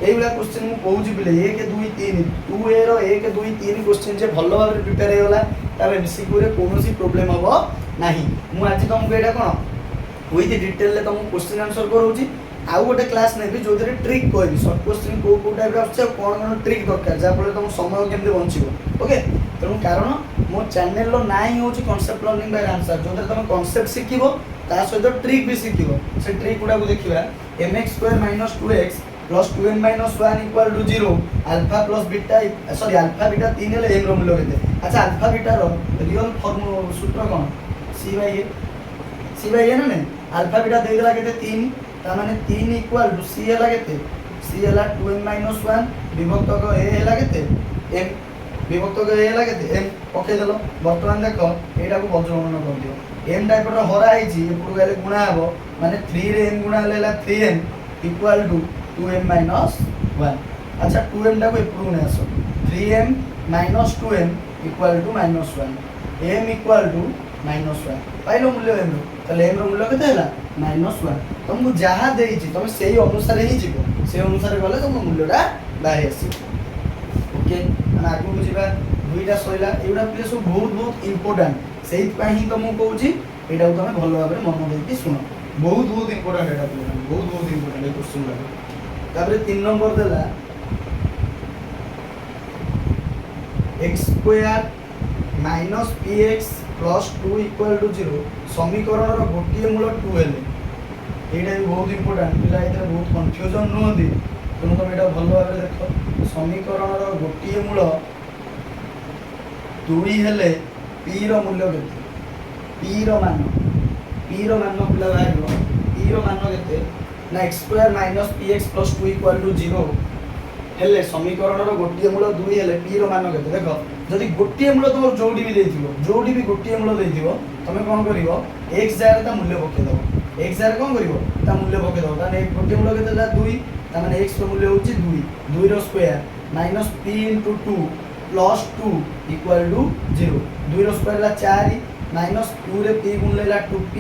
एई वाला क्वेश्चन मु कहूछि पिले 1 2 3 2 a रो 1 2 3 क्वेश्चन जे भलो भाबरे प्रिपेयर हे होला ताबे मिसिक रे कोनोसी प्रॉब्लम हबो नाही मु आज तुमको एटा कोन विथ डिटेल ले तुमको क्वेश्चन आंसर करूछि आउ गोटे क्लास ने भी जो ट्रिक कहबी शॉर्ट क्वेश्चन को टाइप रे आछे कोन कोन ट्रिक दरकार जा फले तुम समय केमते बंचिबो ओके तेणु कारण मो चैनल रो ना ही होची कांसेप्ट लर्निंग बाय आंसर जो तुम कांसेप्ट शिखिबो ता सहित ट्रिक भी शिखिबो से ट्रिक गुडा को देखिबा mx square minus 2x plus 2m minus 1 equal to 0 alpha plus beta sorry alpha beta 3 ले m रो मूल्य केते अच्छा अल्फा बीटा रो रियल फॉर्मूला सूत्र कोन c बाय a ना ने अल्फा बीटा दे देला केते 3 ता माने 3 इक्वल टू c हला केते c हला 2m माइनस 1 विभक्त को a हला केते m विभक्त को a हला केते m पके देलो वर्तमान देखो एटा को बज्रगणना कर दियो m टाइप रो हरा आइची एपुर गले गुणा हबो माने 3 रे m गुणा लेला 3m equal to 2m minus 1 अच्छा 2m टा को एपुर गुणा आसो 3m minus 2m equal to minus 1 m equal to minus 1 पाइलो मूल्य m रो तले m रो मूल्य केते हला माइनस 1 तुमको जहा देइची तुम सेही अनुसार ही जीवो से अनुसार गले तुम मूल्यटा बाहे आसी ओके हम आगु बुझिबा दुईटा सइला एउडा प्ले सब बहुत बहुत इंपोर्टेंट सेही पई ही तुमको कहूची एटा तुम भलो भाबे मन देकी सुनो बहुत बहुत इंपोर्टेंट एटा प्ले बहुत बहुत इंपोर्टेंट ए क्वेश्चन ला ताबरे 3 नंबर देला x square minus px plus 2 equal to 0 समीकरण रो गोटिए मूल 2 हेले एटा भी बहुत इंपोर्टेंट पिला एटा बहुत कंफ्यूजन नहोंदी तुम तुम एटा भलो भाबे देखो समीकरण रो गोटिए मूल 2 हेले p रो मूल्य केते p रो मान पिला भाइलो p रो मान केते ना x square minus px plus 2 equal to 0 हेले समीकरण रो गोटिए मूल 2 हेले p रो मान केते देखो जदि गोटिए मूल तुम जोडी भी देथिबो जोडी भी गोटिए मूल देथिबो तमे कोन करिवो x जारे ता मूल्य पके दबो x जारे कोन करिवो ता मूल्य पके दबो ताने गोटिए मूल केते ला 2 ता माने x रो मूल्य होची 2 रो square minus p * 2 plus 2 equal to 0 2 रो स्क्वायर ला 4 माइनस 2 रे p गुण लेला 2p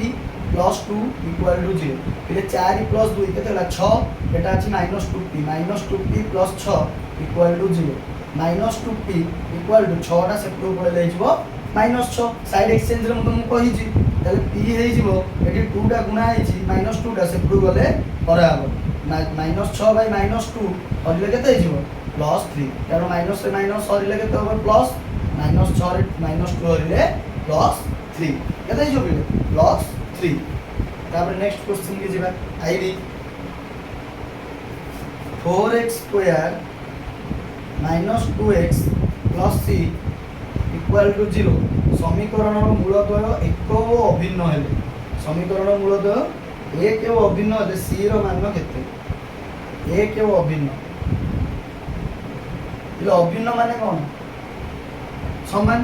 प्लस 2 इक्वल टू 0 फिर 4 प्लस 2 केते ला 6 एटा अछि minus 2p plus 6 equal to 0 minus 2p equal to 6 टा सेपटो पळे ले जिवो माइनस 6 साइड एक्सचेंज रे तुमको कहि छी ताले p हे जिवो एटी 2 टा गुणा हे छी माइनस 2 टा सेपटो गले हरा हबो माइनस 6 बाय माइनस 2 हरिले केते हे जिवो प्लस 3 कारण माइनस से माइनस हरिले केते हो प्लस माइनस 6 रे माइनस 2 हरिले प्लस 3 केते हे जिवो प्लस 3 तापर नेक्स्ट क्वेश्चन के जिबा आईडी 4x square minus 2x plus c equal to 0 समीकरण मूलद्वय एक और अभिन्न हेले समीकरण मूलद्वय एक और अभिन्न हेले c रो मान केते एक और अभिन्न इले अभिन्न माने कोन समान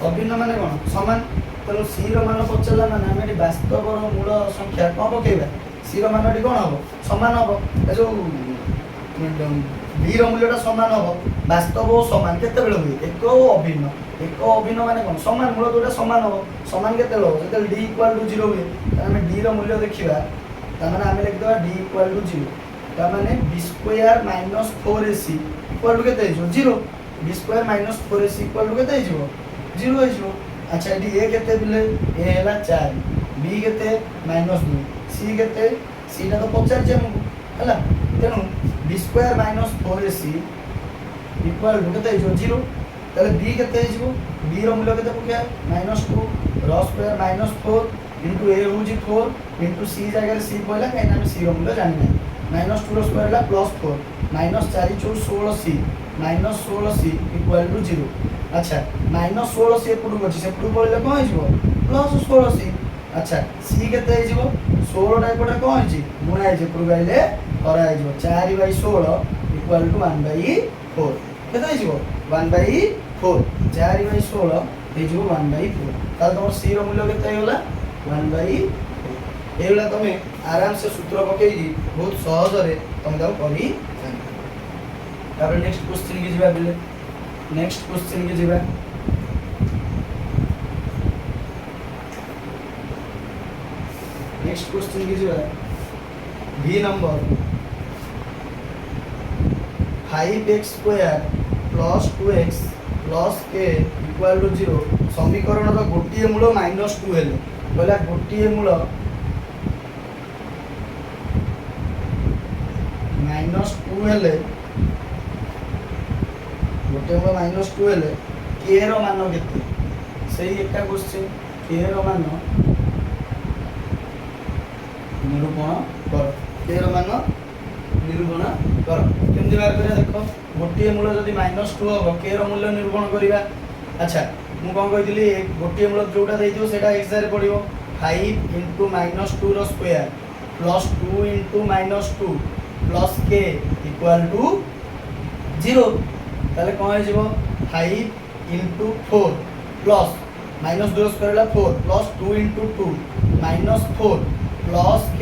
अभिन्न माने कोन समान तेणु c रो मान पचला माने हम एटी वास्तव मूल संख्या कोन पकेबा c रो मान एटी कोन हबो समान हबो ए जो बी रूल्यटा सामान हम वास्तव और सामान केते हुए एक अभिन्न माने कौन सामान मूल जोटा सामान हम सामान केते हम जो डी इक्वल टू 0 हुए आम डी रूल्य देखा तार आम लिखिदेवा डी इक्वल टू 0 तार B square minus 4ac equal to केते 0 B square minus 4ac equal to केते 0 हो। अच्छा ये ए केते बिले ए हैला 4 बी केते -2 सी केते सीटा तो पचार जे हमको हैला तेनु b square minus 4ac equal to केते 0 ताले बी केते हो बी रो मूल्य केते पके -2 र स्क्वायर -4 इनटू ए होजी 4 इनटू सी जगह सी पइला काई ना सी रो मूल्य जानि नै -2 रो स्क्वायर ला +4 -4 4 16c -16c इक्वल टू 0। अच्छा -16c एपटू अछि सेपटू पइले कोन हिजबो +16c। अच्छा सी केते हिजबो 16 टा एपटे कोन हिजि गुणा हिजि एपटू गाइले करा हिजबो 4/16 इक्वल टू 1/4 केते हिजबो 1/4 4/16 हिजबो 1/4 ताल तमर सी रो मूल्य केते होला 1/4 एला तमे आराम से सूत्र पकेई बहुत सहज रे तमे दाउ करी तापर नेक्स्ट क्वेश्चन के जिबा बिले नेक्स्ट क्वेश्चन के जिबा नेक्स्ट क्वेश्चन के जिबा B number 5x square plus 2x plus k equal to 0 समीकरण रो गोटिए मूल -2 हेले बोला गोटिए मूल -2 हेले गोटे मूल -2 हेले k रो मान केते सही एकटा क्वेश्चन k रो मान निरूपण कर k रो मान निरूपण कर केमति बार करिया देखो गोटे मूल जदि -2 हो k रो मूल्य निरूपण करिवा। अच्छा मु कोन कहितली गोटे मूल जोटा दैथियो सेटा x रे पडिवो 5 into -2 रो square plus 2 into -2 plus k equal to 0 ताले कोन हे जिवो 5 into 4 प्लस -2 स्क्वायर ला 4 plus 2 into 2 -4 plus k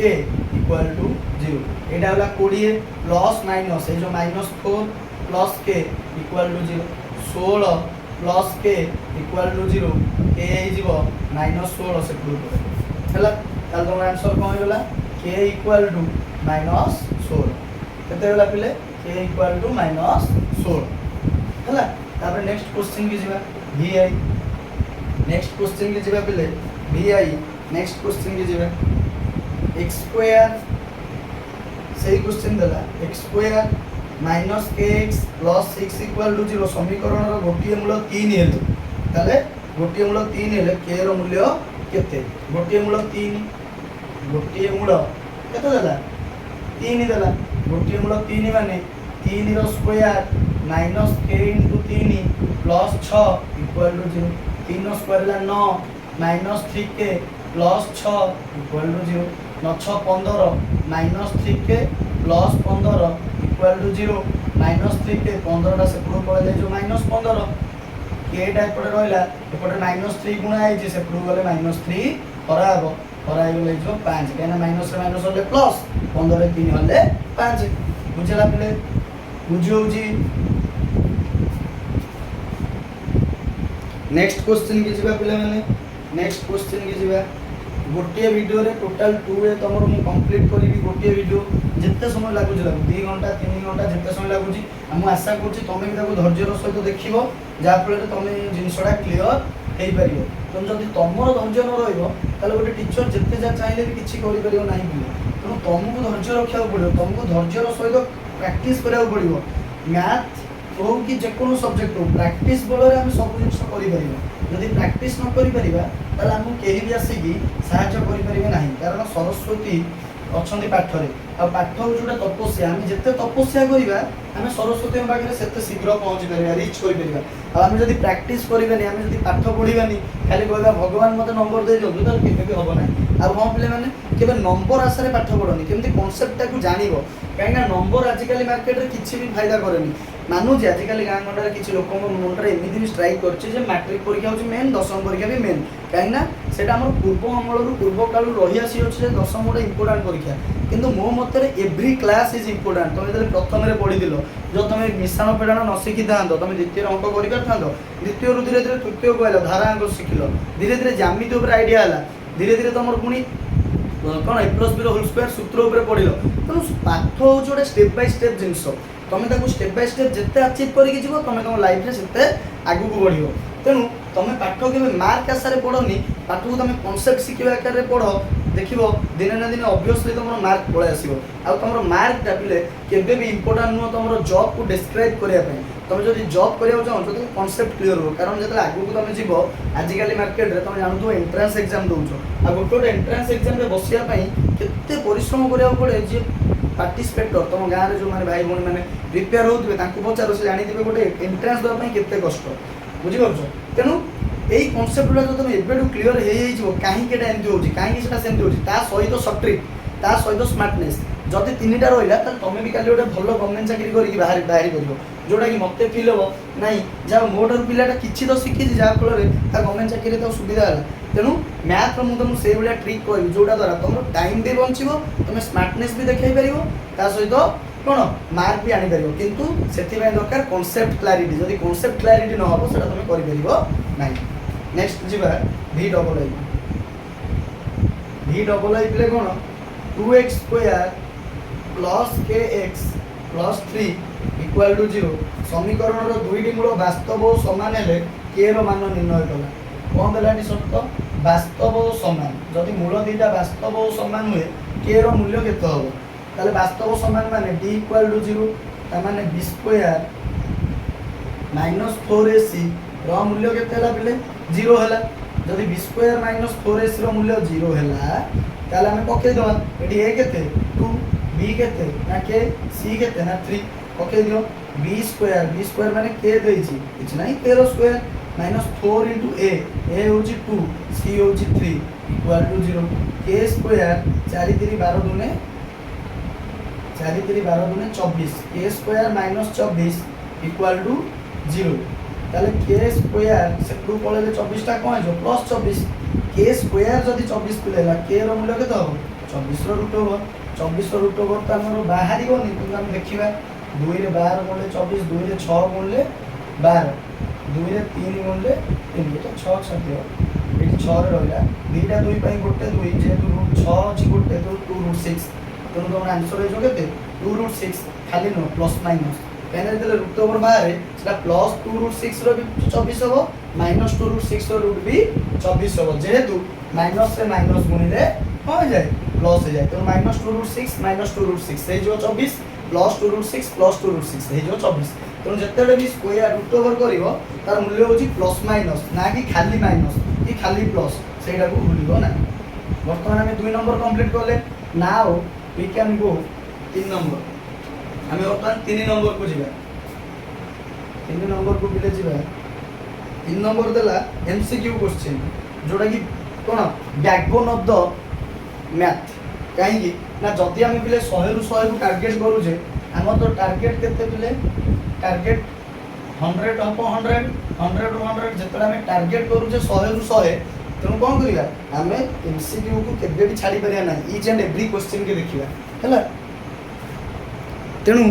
equal to 0 एटा होला 20 प्लस माइनस ए जो -4 plus k equal to 0 16 plus k equal to 0 k हे जिवो -16 से प्रूव हैला ताल तो आंसर कोन होला k इक्वल टू -16 केते होला पिले k इक्वल टू -16 हैला तापर नेक्स्ट क्वेश्चन की जिबा vi नेक्स्ट क्वेश्चन की जिबा पिले vi नेक्स्ट क्वेश्चन की जिबा x स्क्वायर सही क्वेश्चन देला x square -kx plus 6 equal to 0 समीकरण रो गोटिए मूल 3 हेले ताले गोटिए मूल 3 हेले k रो मूल्य केते गोटिए मूल 3 गोटिए मूल केते देला 3 देला गोटिए मूल 3 माने 3 रो square -k * 3 plus 6 equal to 0 3 रो स्क्वायर ला 9 -3k plus 6 equal to 0 9 6 15 -3k plus 15 equal to 0 -3k 15 टा से प्रूव पड़े जो -15 k टा एपटे रहला एपटे -3 गुणा आइ जे से प्रूव गले -3 खराब खराई गले जो 5 केना माइनस रे माइनस होले प्लस 15 रे 3 होले 5 बुझला पिले बुझियो जी। नेक्स्ट क्वेश्चन के जिबा पिले माने नेक्स्ट क्वेश्चन के जिबा गोटे वीडियो रे टोटल 2 ए तमरो मु कंप्लीट करिवि गोटे वीडियो जत्ते समय लागु 2 घंटा 3 घंटा जत्ते समय लागु हम आशा करछि तमे भी ताको धैर्यर सहित देखिबो जा फल तमे जिनसडा क्लियर हेई परिबो तुम जदि तमरो धैर्य न रहइबो ताले गोटे टीचर जत्ते जा चाहिले भी किछि करि परिबो नाही बिले तनो तमको धैर्य रखिया पड़िबो तमको धैर्यर सहित प्रैक्टिस करिया पड़िबो मैथ हो कि जेकोनो सब्जेक्ट हो प्रैक्टिस बलरे हम सब जिनिस करि परिबो यदि प्रैक्टिस न करि परिबा ताले हम केही भी आसी साहाय्य करि परिबे नाही कारण सरस्वती अछंती पाठरे आ पाठ हो जोटा तपस्या हम जत्ते तपस्या करिबा हम सरस्वती पाखरे सेते शीघ्र पहुंच परिबा रीच करि परिबा आ हम जदि प्रैक्टिस करिबानी हम जदि पाठ पढिबानी खाली कहबा भगवान मते नंबर दे दियो तो केबे भी होबो नाही आ हम पिले माने केबे नंबर आसरे पाठ पढोनी केमति कांसेप्ट को जानिबो काहे ना नंबर आजिकली मार्केट रे किछि भी फायदा करेनी मानु जे आजिकली गां गंडा किछि लोक मन रे एमिति भी स्ट्राइक करछि जे मैट्रिक परीक्षा होछि मेन दशम परीक्षा भी मेन काहे ना সেটা আমার পূর্ব অমলରୁ ପୂର୍ବ କାଳରୁ ରହି ଆସିଅଛି ଯେ ଦଶମ ଗୋଟେ ଇମ୍ପୋର୍ଟାଣ୍ଟ ପରୀକ୍ଷା କିନ୍ତୁ ମୋ ମତରେ ଏଭ୍ରି କ୍ଲାସ୍ ଇଜ୍ ଇମ୍ପୋର୍ଟାଣ୍ଟ। ତୁମେ ଯେତେବେଳେ ପ୍ରଥମରେ ପଢ଼ିଥିଲ ଯେଉଁ ତୁମେ ମିଶାଣ ଫେଡ଼ାଣ ନ ଶିଖିଥାନ୍ତ ତୁମେ ଦ୍ୱିତୀୟରେ ଅଙ୍କ କରିପାରିଥାନ୍ତ। ଦ୍ୱିତୀୟରୁ ଧୀରେ ଧୀରେ ତୃତୀୟକୁ ଆଇଲ ଧାରାଙ୍କ ଶିଖିଲ, ଧୀରେ ଧୀରେ ଜ୍ୟାମିତି ଉପରେ ଆଇଡ଼ିଆ ହେଲା, ଧୀରେ ଧୀରେ ତୁମର ପୁଣି କ'ଣ a + b ହୋଲ୍ ସ୍କୋୟାର ସୂତ୍ର ଉପରେ ପଢ଼ିଲ। ତେଣୁ ପାଠ ହେଉଛି ଗୋଟେ ଷ୍ଟେପ୍ ବାଇ ଷ୍ଟେପ୍ ଜିନିଷ। ତୁମେ ତାକୁ ଷ୍ଟେପ୍ ବାଇ ଷ୍ଟେପ୍ ଯେତେ ଆଚିଭ୍ କରିକି ଯିବ ତୁମେ ତୁମ ଲାଇଫ୍ରେ ସେତେ ଆଗକୁ ବଢ଼ିବ। ତେଣୁ ତୁମେ ପାଠ କେବେ ମାର୍କ ଆଶାରେ ପଢ଼ନି, ପାଠକୁ ତୁମେ କନସେପ୍ଟ ଶିଖିବା ଆକାରରେ ପଢ଼। ଦେଖିବ ଦିନେ ନା ଦିନେ ଅବଭିୟସଲି ତୁମର ମାର୍କ ପଳାଇ ଆସିବ। ଆଉ ତୁମର ମାର୍କଟା ପିଲେ କେବେ ବି ଇମ୍ପୋର୍ଟାଣ୍ଟ ନୁହଁ ତୁମର ଜବ୍କୁ ଡେସ୍କ୍ରାଇବ୍ କରିବା ପାଇଁ। ତୁମେ ଯଦି ଜବ୍ କରିବାକୁ ଚାହୁଁଛ ତାହେଲେ କନସେପ୍ଟ କ୍ଲିୟର ହୁଅ। କାରଣ ଯେତେବେଳେ ଆଗକୁ ତୁମେ ଯିବ ଆଜିକାଲି ମାର୍କେଟରେ ତୁମେ ଜାଣୁଥିବ ଏଣ୍ଟ୍ରାନ୍ସ ଏକ୍ଜାମ୍ ଦେଉଛ। ଆଉ ଗୋଟେ ଏଣ୍ଟ୍ରାନ୍ସ ଏକ୍ଜାମ୍ରେ ବସିବା ପାଇଁ କେତେ ପରିଶ୍ରମ କରିବାକୁ ପଡ଼େ। ଯିଏ ପାର୍ଟିସିପେଟର ତୁମ ଗାଁରେ ଯେଉଁମାନେ ଭାଇ ଭଉଣୀମାନେ ପ୍ରିପେୟାର ହେଉଥିବେ ତାଙ୍କୁ ପଚାର, ସେ ଜାଣିଥିବେ ଗୋଟେ ଏଣ୍ଟ୍ରାନ୍ସ ଦେବା ପାଇଁ କେତେ କଷ୍ଟ। ବୁଝିପାରୁଛ? ତେଣୁ এই কনসেপ্টটা যদি তুমি এবেଠୁ ক্লিୟର ହେଇଯାଇଯିବ କାହିଁକି ଏଟା ଏମିତି ହେଉଛି, କାହିଁକି ସେଟା ସେମିତି ହେଉଛି, ତା ସହିତ ସଟ୍ରିକ୍, ତା ସହିତ ସ୍ମାର୍ଟନେସ୍ ଯଦି ତିନିଟା ରହିଲା ତାହେଲେ ତୁମେ ବି କାଲି ଗୋଟେ ଭଲ ଗଭର୍ଣ୍ଣମେଣ୍ଟ ଚାକିରି କରିକି ବାହାରି ପାରିବ। ଯେଉଁଟାକି ମୋତେ ଫିଲ୍ ହେବ ନାଇଁ ଯାହା ମୋ ଠାରୁ ପିଲାଟା କିଛି ତ ଶିଖିଛି ଯାହାଫଳରେ ତା ଗଭର୍ଣ୍ଣମେଣ୍ଟ ଚାକିରିରେ ତାକୁ ସୁବିଧା ହେଲା। ତେଣୁ ମ୍ୟାଥ୍ର ମୁଁ ତୁମକୁ ସେଇଭଳିଆ ଟ୍ରିକ୍ କହିବି ଯେଉଁଟା ଦ୍ୱାରା ତୁମର ଟାଇମ୍ ବି ବଞ୍ଚିବ, ତୁମେ ସ୍ମାର୍ଟନେସ୍ ବି ଦେଖାଇ ପାରିବ, ତା ସହିତ କ'ଣ ମାର୍କ ବି ଆଣିପାରିବ। କିନ୍ତୁ ସେଥିପାଇଁ ଦରକାର କନସେପ୍ଟ କ୍ଲାରିଟି। ଯଦି କନସେପ୍ଟ କ୍ଲାରିଟି ନ ହେବ ସେଇଟା ତୁମେ କରିପାରିବ ନାହିଁ। नेक्स्ट जी भि डबल आई पिले कौन 2x square plus kx plus 3 equal to 0 समीकरण दुईटी मूल वास्तव और सामान हेले के रो मान निर्णय कला कौन देलानी शर्त वास्तव और सामान जदि मूल दुईटा वास्तव और सामान हुए के रो मूल्य केते हबो ताले वास्तव सामान माने d इक्वल टू 0 तामाने b स्क्वायर माइनस 4ac रो मूल्य केते हला पिले 0 है। जदि बी स्क्वायर माइनस 4ac मूल्य 0 है ताले आम पकई दवा ये ए के 2 बी के ना के सी के ना 3 पकई दियो बी स्क्वायर माने के देछि किछ नाही के रो स्क्वायर माइनस 4 * ए होछि 2 सी होछि 3 इक्वल टू 0 के स्क्वायर 4 3 12 दुने 24 के स्क्वायर माइनस 24 इक्वल टू 0 ताले के स्क्वायर से 2 पळेले 24 टा कोन हो प्लस 24 के स्क्वायर जदि 24 पिलेला के रो मूल्य केते हो 24 रो रूट हो 24 रो रूट हो त हमर बाहरी कोनी কিন্তু हम देखिबा 2 रे 12 गुणले 24 2 रे 6 गुणले 12 2 रे 3 गुणले 3 এটা 6 छथियो एठी 6 रे रहला दीटा 2 पई गोटे 2 जेतु रूट 6 अछि गोटे तो 2 रूट 6 तो हमर आंसर हे जो केते 2 रूट 6 खाली नो प्लस माइनस कहने देले रूट ओवर बाहर सेटा प्लस 2 रूट 6 रो भी 24 हो माइनस 2 रूट 6 रो रूट भी 24 हो जेहेतु माइनस से माइनस गुणिले हो जाए प्लस हो जाए तो माइनस 2 रूट 6 माइनस 2 रूट 6 से जो 24 प्लस 2 रूट 6 प्लस 2 रूट 6 से जो 24 तो जतेले भी स्क्वायर रूट ओवर करिवो तार मूल्य होची प्लस माइनस ना कि खाली माइनस कि खाली प्लस सेटा को भूलिबो ना। वर्तमान हम 2 नंबर कंप्लीट करले now we can go 3 number हमें वर्तमान 3 नंबर को जीवा 3 नंबर को बिले जीवा 3 नंबर देला एमसीक्यू क्वेश्चन जोड़ा कि कोन बैकबोन ऑफ द मैथ कहीं ना जदि हम पिले 100 रु 100 को टारगेट करू जे हमर तो टारगेट केते पिले टारगेट 100 अप 100 100 टू 100 जेतला हम टारगेट करू जे 100 रु 100 तेणु कौन करिया हमें एमसीक्यू को केबे भी छाड़ी परिया ना ईच एंड एवरी क्वेश्चन के देखिबा हैला तेणु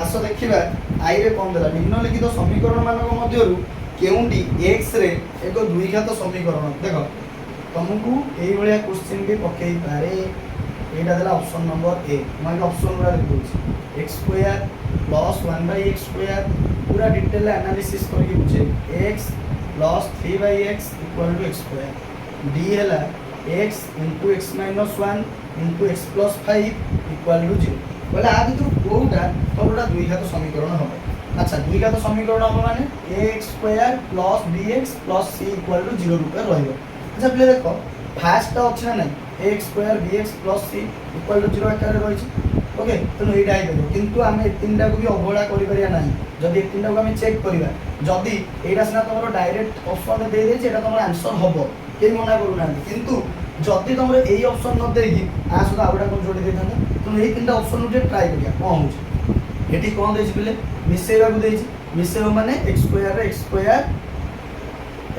आस देखा आई रे कौन देला निम्नलिखित समीकरण मानक मध्यरु केउंटी x रे एक द्विघात समीकरण देख तुमको एई भलिया क्वेश्चन भी पकई पारे एटा देला ऑप्शन नंबर ए मैं ऑप्शन पूरा लिखु x square plus 1/x square पूरा डिटेल एनालिसिस करके बुझे x plus 3/x equal to x square d हैला x * x - 1 * x + 5 equal to 0 बोले आ भितर कोउटा तोरटा द्विघात समीकरण होबो। अच्छा द्विघात समीकरण होबो माने ax square plus bx plus c equal to 0 रूपे रहइबो। अच्छा प्ले देखो फास्ट ता अछि ना ax square bx plus c equal to 0 आकार रहिछि ओके तनो एटा आइ देबो किंतु हमें तीनटा को भी अवहेला करि परिया नाही जदि तीनटा को हमें चेक करिवा जदि एटा सिना तमरो डायरेक्ट ऑप्शन दे दे जे एटा तमरो आंसर होबो के मना करू ना किंतु जदि तमरो एई ऑप्शन न देगी आ सुदा आउडा कोन जोडी देथांता तो यही तीनटा ऑप्शन उठे ट्राई करिया कौन हो एटी कौन देछि बोले मिसेइबा को देछि मिसेइबो माने x स्क्वायर रे x square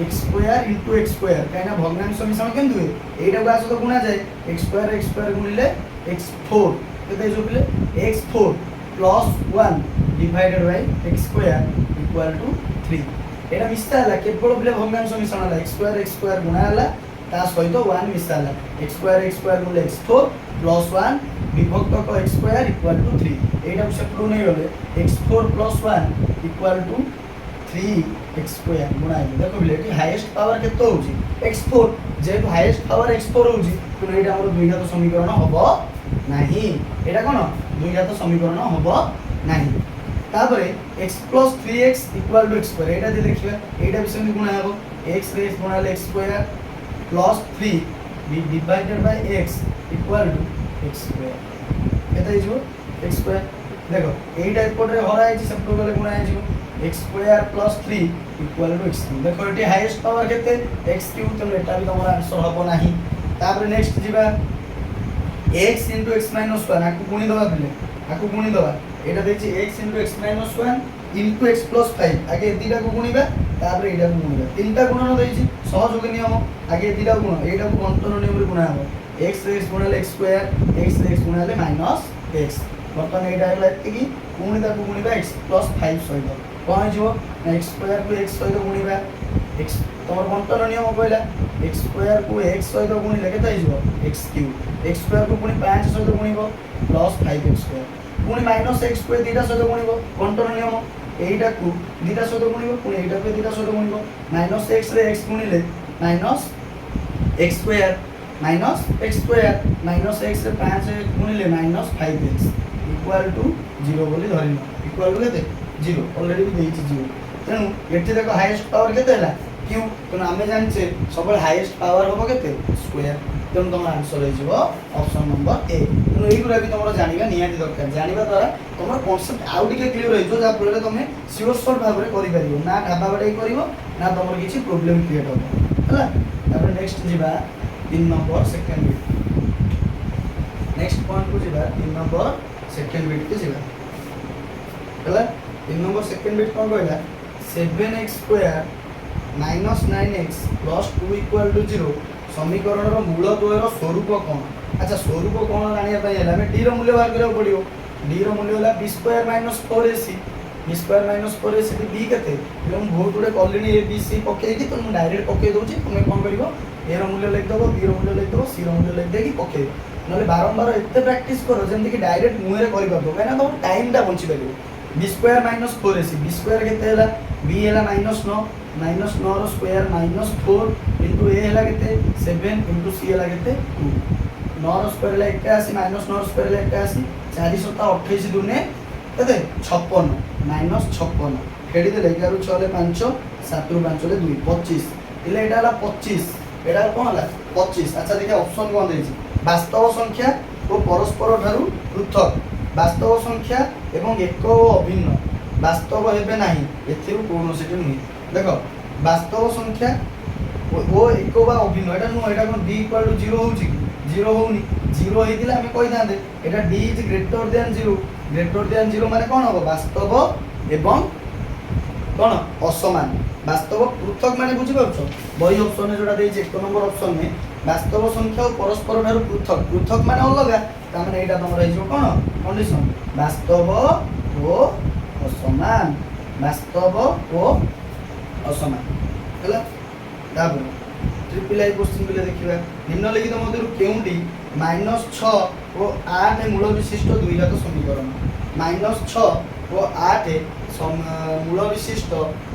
x square into x square कहीं भग्नांश मिश्रण केमती हुए यहीटा आस तो गुणा जाए एक्स स्क्वायर गुणिले एक्स फोर के x four plus 1 divided by x square equal to 3 एटा मिसा है केवल बोले भग्नांश मिश्रण है एक्स स्क्वायर गुणा है ता सहित 1 मिसा है एक्स स्क्वायर गुणिले एक्स फोर प्लस 1 विभक्त को एक्स स्क्वायर इक्वल टू 3 एटा से प्रूव नहीं गले x four plus 1 equal to 3 x square गुणा देखो बिले हाईएस्ट पावर केतो होची x4 जेहेतु हाईएस्ट पावर x4 होची तो एटा हमर द्विघात समीकरण हबो नाही एटा कोन द्विघात समीकरण हबो नाही तापरे x + 3x = x स्क्वायर एटा दे देखिबा एटा विषय गुणा हबो x रे x गुणा ले x square plus 3 divided by x = x square Etah इजो x square देखो एटा एपट रे हरा आइछि सब गले गुणा आइछि x square plus 3 equal to x cube देखो एटी हाईएस्ट पावर केते x क्यूब तो एटा भी तमरा आंसर हबो नाही तापर नेक्स्ट जिबा x * x - 1 आकु गुणी दबा बिले आकु गुणी दबा एटा देछि x * x - 1 * x + 5 आगे एदिटा को गुणीबा तापर एटा को गुणीबा तीनटा गुणन देछि सहयोग नियम आगे एदिटा गुण एटा को बंटन नियम रे गुणा हबो x रे x गुणा ले x स्क्वायर x रे x गुणा ले -x बर्तमान एटा हैला एतिकी गुणी ता को गुणीबा x + 5 सहित कौन जो x स्क्वायर को x सहित गुणीबा x तमर बंटन नियम कहला x स्क्वायर को x सहित गुणीले केते आइजो x क्यूब x स्क्वायर को पुनी 5 सहित गुणीबो प्लस 5x स्क्वायर पुनी -x स्क्वायर दीटा सहित गुणीबो बंटन नियम एटा को दीटा सहित गुणीबो पुनी एटा को दीटा सहित गुणीबो -x रे x गुणीले -x square -x square -x रे 5 गुणीले -5x इक्वल टू 0 बोली धरिनो इक्वल टू केते 0 ऑलरेडी भी देइछि 0 तेनु एठी देखो हाईएस्ट पावर केते हला q तेनु आमे जानछे सबल हाईएस्ट पावर होबो केते स्क्वायर तेनु तमर आंसर हो जिवो ऑप्शन नंबर ए तेनु एई गुरा भी तमर जानिबा नियाती दरकार जानिबा द्वारा तमर कांसेप्ट आउ टिके क्लियर होइजो जा फले तमे सियोर शॉर्ट भाबरे करि परिबो ना ढाबा बडे करिवो ना तमर किछि प्रॉब्लम क्रिएट होबो हला तापर नेक्स्ट जिबा 3 number second bit next point को जिबा 3 नंबर सेकंड बिट के जिबा हला 3 नंबर सेकंड बिट कोन कहला 7x स्क्वायर -9x + 2 = 0 समीकरण रो मूल द्वयर स्वरूप कोन अच्छा स्वरूप कोन जानिया पय हला हम d रो मूल्य बाहर करबो पड़ियो d रो मूल्य होला b² - 4ac b² - 4ac b केते हम बहुत गुडे कॉलिनी a b c पके कि तुम डायरेक्ट पके दोछि तुम कोन करिवो a रो मूल्य लिख दबो b रो मूल्य लिख दबो c रो मूल्य लिख देकी पके नले बारंबार एते प्रैक्टिस करो जेंति कि डायरेक्ट मुहे करि परबो काना तो टाइम टा बंची परिबो b² - 4ac b² केते हला b हला -9 -9 रो स्क्वायर -4 इनटू a हला केते 7 इनटू c हला केते 2 9 रो स्क्वायर हला 81 -9 रो स्क्वायर हला 81 4 7 28 दुने केते 56 -56 फेडी दे 11 रो 6 ले 5 7 रो 5 ले 2 25 इले एटा हला 25 एटा कोन हला 25 अच्छा देखिए ऑप्शन कोन देछि वास्तव संख्या ओ परस्पर ठारू पृथक वास्तव संख्या एवं एक ओ अभिन्न वास्तव हेबे नाही एथिरु कोनोसिटी नुही देखो वास्तव संख्या ओ एक बा अभिन्न एटा नु एटा कोन d = 0 होउची 0 होउनी 0 हेतिला हमें कहि दांदे एटा d इज ग्रेटर देन 0 माने कोन हो वास्तव एवं कोन असमान वास्तव पृथक माने बुझी परछो बही ऑप्शन में जोटा देछि 1 नंबर ऑप्शन में वास्तव संख्या और परस्पर ठारू पृथक माने अलगा ता माने एटा तमर हिजो कोन कंडीशन वास्तव ओ असमान वास्तव ओ असमान हला तापर ट्रिपल आई क्वेश्चन बिले देखिबा निम्नलिखित मध्यरु केउंडी -6 और 8 मूल विशिष्ट द्विघात समीकरण -6 और 8 मूल विशिष्ट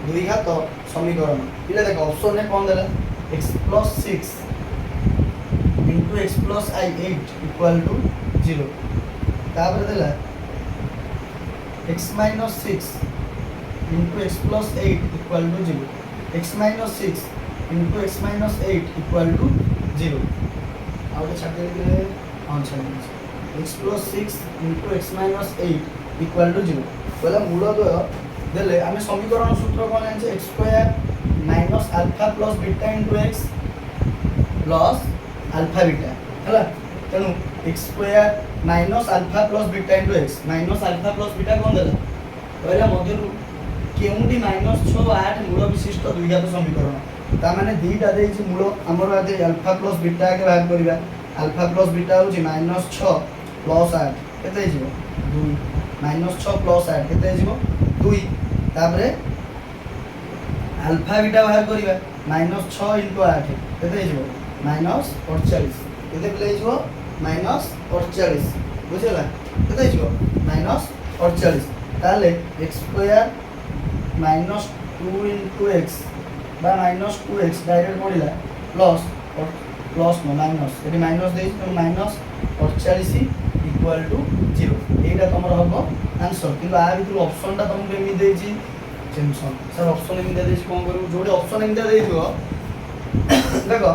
द्विघात समीकरण पिले देखो ऑप्शन में कोन देला x + 6 into x + I 8 = 0 तापर देला x - 6 into x + 8 = 0 x - 6 into x - 8 = 0 out छाटे दिले ऑन छाटे x + 6 into x - 8 = 0 बोला मूल द्वय देले आमे समीकरण सूत्र कोन जानि x² - α + β * x plus alpha beta हला तेनु x² - α + β * x -α + बीटा कोन देला पहिला मध्यरु केउंडी -6 8 मूल विशिष्ट द्विघात समीकरण ता माने दीटा देछि मूल हमर आगे अल्फा प्लस बीटा आगे बाहर करिबा अल्फा प्लस बीटा होछि -6 प्लस 8 केते हिजो 2 -6 प्लस 8 केते हिजो 2 तापरे अल्फा बीटा बाहर करिबा -6 * 8 केते हिजो -48 केते प्ले हिजो -48 बुझला केते हिजो -48 ताले x² -2 * x बा -2x डायरेक्ट पड़िला प्लस प्लस नो माइनस एटी माइनस देई तो -48 इक्वल टू 0 एटा तमर हबो आंसर किंतु आ भितर ऑप्शन टा तुमके एमि देछि टेंशन सर ऑप्शन एमि देछि कोन करू जोडे ऑप्शन एमि देइथिबो देखो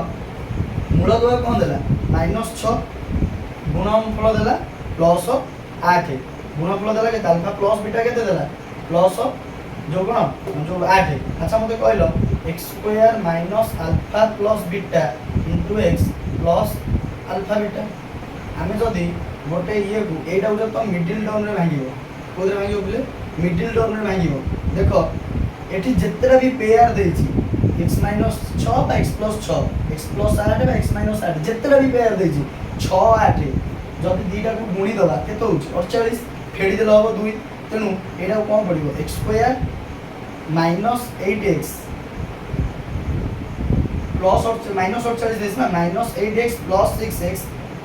मूल दुआ कोन देला -6 गुणनफल देला प्लस 8 गुणनफल देला के अल्फा प्लस बीटा केते देला प्लस जो कोन जो 8 अच्छा मते कहलो x² - alpha plus beta into x plus alpha beta आमे जदी गोटे ये को एटा उजे तो मिडिल टर्म रे भांगिबो कोदरे भांगिबो बोले मिडिल टर्म रे भांगिबो देखो एठी जेतेरा भी पेयर देछि x - 6 बा x + 6 x + 8 बा x - 8 जेतेरा भी पेयर देछि 6 8 जदी दीटा को गुणी दबा केतो होछि 48 फेडी देला हो 2 तेनु एटा कोन पडिबो x² - 8x प्लस और -48 देस ना -8x + 6x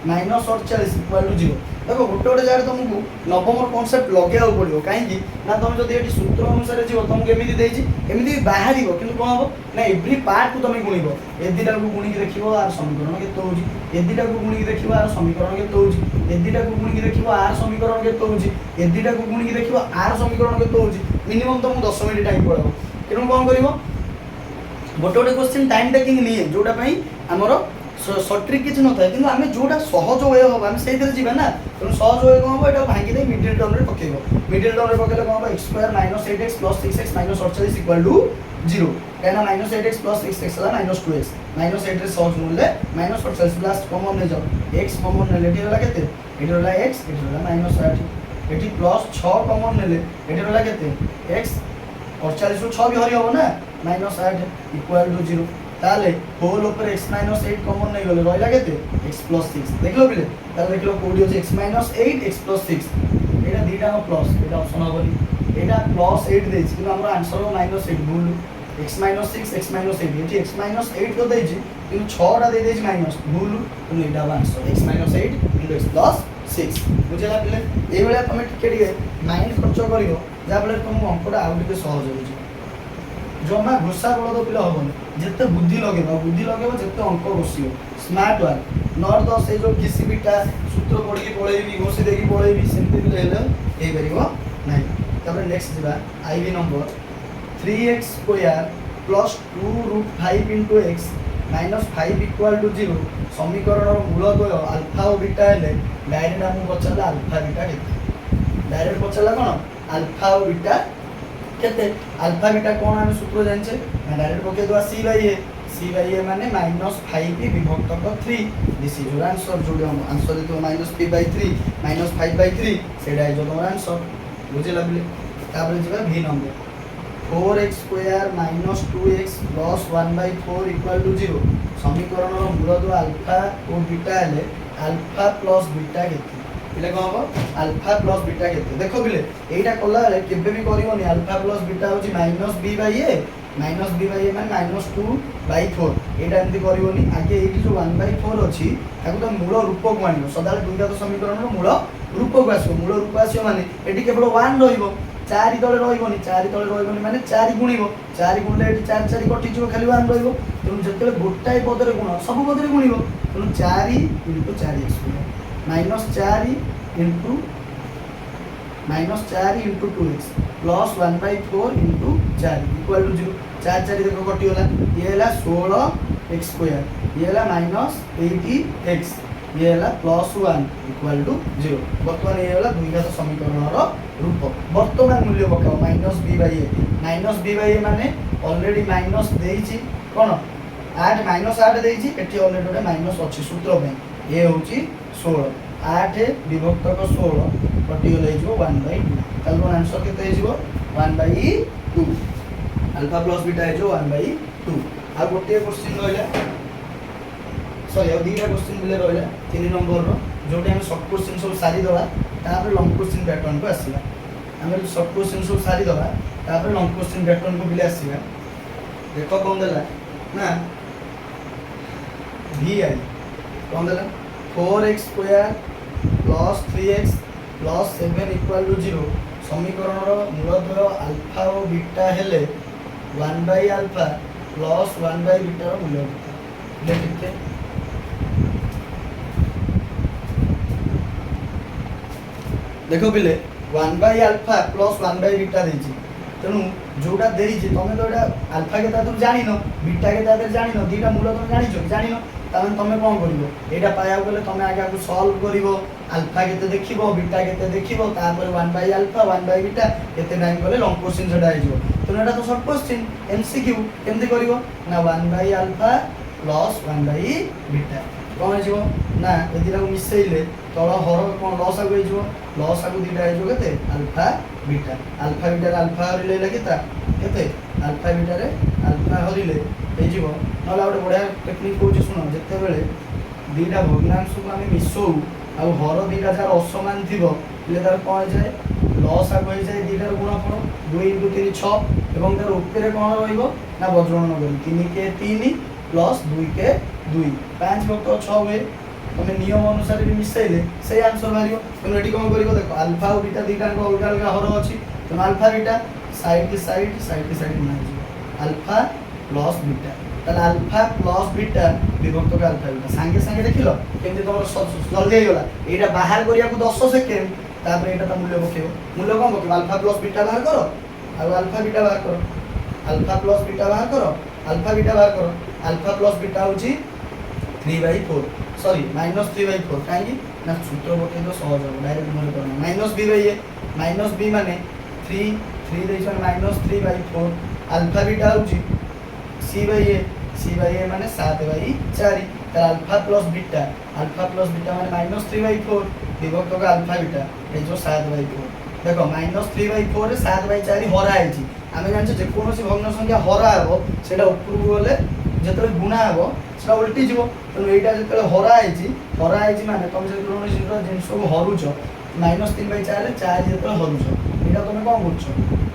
-48 इक्वल टू 0 देखो गोटे गोटे जारे तुमको नवम कांसेप्ट लगेया पड़ो कहीं ना तुम जब ये सूत्र अनुसार जीव तुमको एमती देछि एमती बाहर किंतु कौन हम ना एव्री पार्ट को तुम गुणिब ए दुटा को गुणिक देखो आर समीकरण केते होउछि ए दुटा को गुणिक देखो आर समीकरण केते होउछि ए दुटा को गुणिक देखो आर समीकरण केते होउछि ए दुटा को गुणिक देखो आर समीकरण केते होउछि मिनिमम तुमको 10 मिनिट टाइम पड़ो तेणु कौन करिवो गोटे गोटे क्वेश्चन टाइम टेकिंग नहीं जोटा आमर सर्ट ट्रिक किसी न था कि आम जोटा सहज वे हम आम से जीवा ना तेणु सहज वे कौन हम यहाँ भांगी दे मिडिल टर्म में पकेब मिडिल टर्म में पकेले कौन हम x² - 8x + 6x -48 equal to 0 कहीं -8x + 6x है -2x -8 सहज मूल्य -48 लास्ट कॉमन ले जाओ x कॉमन ले एठी रला केते एठी रला x एठी रला -8 एठी +6 कॉमन ले एठी रला केते x 48 रु 6 भी हरि हो ना -8 इक्वल टू 0 ताले होल ऊपर x - 8 कॉमन नहीं गले रहिला केते x + 6 देखलो बिले ताले देखलो कोडी होचे x - 8 x + 6 एटा दीटा नो प्लस एटा ऑप्शन होबनी एटा +8 देछि कि हमर आंसर हो -8 भूल x - 6 x - 8 एटी x - 8 तो देछि कि 6 टा दे देछि माइनस भूल तो एटा आंसर x - 8 * x + 6 बुझला बिले ए बेला तमे टिके टिके माइंड खर्च करियो जा बेले तुम अंकटा आउ टिके सहज होछि जमा घोषा बलद पिला हबनी जेते बुद्धि लगेबो जेते अंक बसियो स्मार्ट वन नॉट द से जो किसी बीटा सूत्र पढ़ी के पळेबी घोषी देकी पळेबी सेमति पिले हेले ए परिबो नाही तबे नेक्स्ट दिबा IV number 3x² + 2√5 * x - 5 equal to 0 समीकरण मूल द्वय अल्फा और बीटा हेले डायरेक्ट हम पछला अल्फा बीटा केते डायरेक्ट पछला कोन अल्फा और बीटा केते अल्फा बीटा कोन हम सूत्र जानछे डायरेक्ट पके दवा c/a माने -5 विभक्त 3 दिस इज योर आंसर जो हम आंसर तो -p/3 -5/3 सेडा इज योर आंसर बुझिला बिले तापर जिबा v number 4x² - 2x + 1/4 equal to 0 समीकरण रो मूल दो अल्फा और बीटा हेले अल्फा प्लस बीटा केते इले कोन हो अल्फा प्लस बीटा केते देखो बिले एटा कला रे केबे भी करिवोनी अल्फा प्लस बीटा होची -b/a माने -2/4 एटा एंती करिवोनी आगे एठी जो 1/4 अछि ताको तो मूल रूप को आनियो सदाले दुईटा तो समीकरण रो मूल रूप को आसियो माने एठी केवल 1 रहिबो 4 तळे रहिबोनी माने 4 गुणिबो 4 गुणले एठी 4 4 कटि जिवो खाली 1 रहिबो तेनु जेतेले गोटाई पदरे गुण सब पदरे गुणिबो तेनु 4 * 4x -4 into -4 * 2x plus 1/4 into 4 equal to 0 4 4 देखो कटि होला ये होला 16x² ये होला -80x ये होला +1 equal to 0 वर्तमान ये होला दुई घात समीकरण रो रूप वर्तमान मूल्य पकाओ -b/a माने ऑलरेडी माइनस देइछि कोन 8 -8 देइछि एठी ऑलरेडी गोटे माइनस अछि सूत्र में ये होछि 16 8 विभक्त 16 कटि गले जो 1/2 ताल आंसर केते हिजो 1/2 अल्फा प्लस बीटा है जो 1/2 आ गोटे क्वेश्चन रहा सॉरी आ दुईटा क्वेश्चन बोले रहा 3 नंबर जोटी आम सर्ट क्वेश्चन सब सारी दवा तापर लॉन्ग क्वेश्चन पैटर्न को आसवा आम सर्ट क्वेश्चन सब सारी दवा तापर लॉन्ग क्वेश्चन पैटर्न को बोले आसवा देख कौन देला ना vi कौन देला 4x square plus 3x plus 7 equal to 0 समीकरण मूलद्वय अल्फा और बीटा हेले 1 by alpha plus 1 by beta मूल्य लिखते देखो पिले 1 by alpha plus 1 by beta देछि तेणु जोटा देछि तमे तो एटा अल्फा के तादर जानि न बीटा के तादर जानि न दीटा मूल तमे जानि छ जानि न तामे तमे कोन करिवो एटा पाया गेले तमे आगे को सॉल्व करिवो अल्फा केते देखिबो बीटा केते देखिबो तापर 1 बाय अल्फा 1 बाय बीटा केते टाइम गले लॉन्ग क्वेश्चन सेटा आइजो तो एटा तो शॉर्ट क्वेश्चन एमसीक्यू केमते करिवो ना 1 by alpha plus 1 by beta कोन आइजो ना ए दिरा को मिसेइले तळ हर कोन लॉस आगो आइजो लॉस आगो दीटा आइजो केते अल्फा बीटा अल्फा हरिले लगिता केते अल्फा बीटा रे अल्फा हरिले हेजिवो नला गोटे बढ़िया टेक्निक कहूँ शुण जिते बड़े दीटा भग्नांश को आम मिसौ आ हर दीटा जार असमान थी तार कौन जाए लस आगे हो जाए दीटार गुणफल 2 × 3 6 और तार उपरे कौन रहा वज्रण नगर 3 के 3 प्लस 2 के 2 5 भक्त 6 हुए तुम नियम अनुसार भी मिसाइले से आंसर बाहर तुम ये कौन कर देख अल्फा और बीटा दीटा अलग अलग हर अच्छी तुम alpha beta side side alpha plus beta ताले अल्फा प्लस बीटा विभक्त के अल्फा बीटा संगे संगे देखिलो केमती तुम जल्दी हो गला एटा बाहर करिया को 10 सेकेंड तापर एटा त मूल्य पकेबो मूल्य कोन पकेबो अल्फा प्लस बीटा बाहर करो आ अल्फा बीटा बाहर करो अल्फा प्लस बीटा बाहर करो अल्फा बीटा बाहर करो अल्फा प्लस बीटा होची 3/4 सॉरी -3/4 काहे ना सूत्र बके तो सहज हो डायरेक्ट मन करना -b माने 3 देछन -3/4 अल्फा बीटा होची c/a माने 7/4 तर अल्फा प्लस बीटा माने -3/4 विभक्त का अल्फा बीटा ए जो 7/4 देखो -3/4 रे 7/4 हरा आइछि आमे जानछ जे कोनोसी भग्न संख्या हरा हबो सेटा ऊपर गले जेतले गुणा हबो सेटा उल्टी जिवो तो एटा जेतले हरा आइछि माने तुम जे कोनोसी जिंस को हरुछ -3/4 रे 4 जेतले हरुछ एटा तुम कोन करछ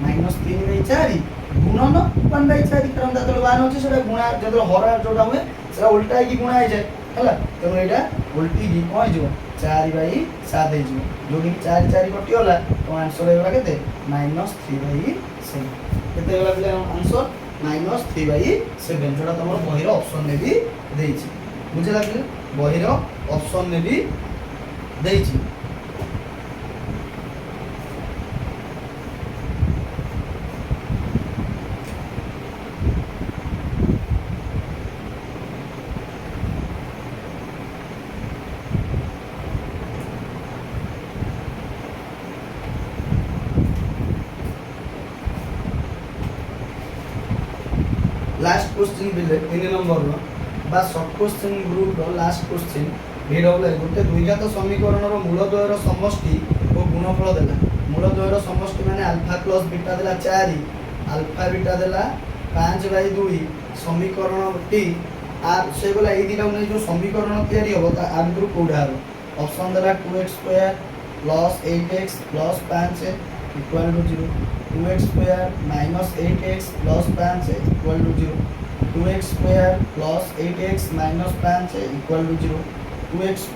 -3/4 गुणन 1/4 कारण दातल 1 होचे सेटा गुणा जेतले हरा जोडा हुए सेटा उल्टा की गुणा आइ जाय हला तेणु एटा उल्टी की कोन जिवो 4/7 हे जिवो जोडी 4 4 कटि होला तो आंसर हेबा केते -3/7 केते होला बिला आंसर -3/7 जोडा तमर बहिर ऑप्शन ने भी देछि बुझे लागले बहिर ऑप्शन ने भी देछि लास्ट क्वेश्चन बिले 3 नंबर रो बा शॉर्ट क्वेश्चन ग्रुप रो लास्ट क्वेश्चन भेडबले गोटे द्विघात समीकरण रो मूलद्वय रो समष्टि और गुणफल देला मूलद्वय रो समष्टि माने अल्फा प्लस बीटा देला 4 अल्फा बीटा देला 5/2 समीकरण टी आर से बोला ए दिना नै जो समीकरण तयारी होबो ता आर ग्रुप कोडा हो ऑप्शन देला 2x² plus 8x plus 5 equal to 0 2x² - 8x plus 5 equal to 0 2x² plus 8x minus 5 equal to 0 2x²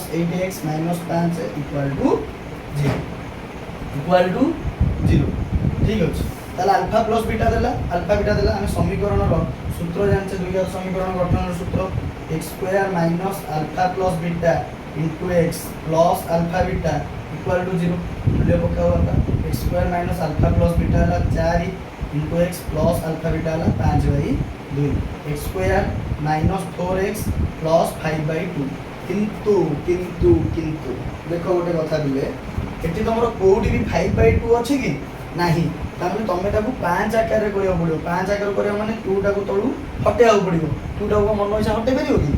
- 8x minus 5 equal to 0 ठीक अछि ताला अल्फा प्लस बीटा देला हम समीकरण रो सूत्र जानचे द्विघात समीकरण गठन रो सूत्र x² minus alpha plus beta into x plus alpha beta equal to 0 मूल्य पक्का होता x² minus alpha plus beta ला 4 into x plus alpha beta ला 5/2 x² माइनस 4x प्लस 5/2 किंतु देखो गोटे कथा बिले एठी तमरो कोडी भी 5/2 अछि कि नाही तामे तमे ताकू 5 आकार रे करियो पड़ियो 5 आकार करियो माने 2 टाकू तळू हटेया पड़ियो 2 टाकू मन इच्छा हटे परियो कि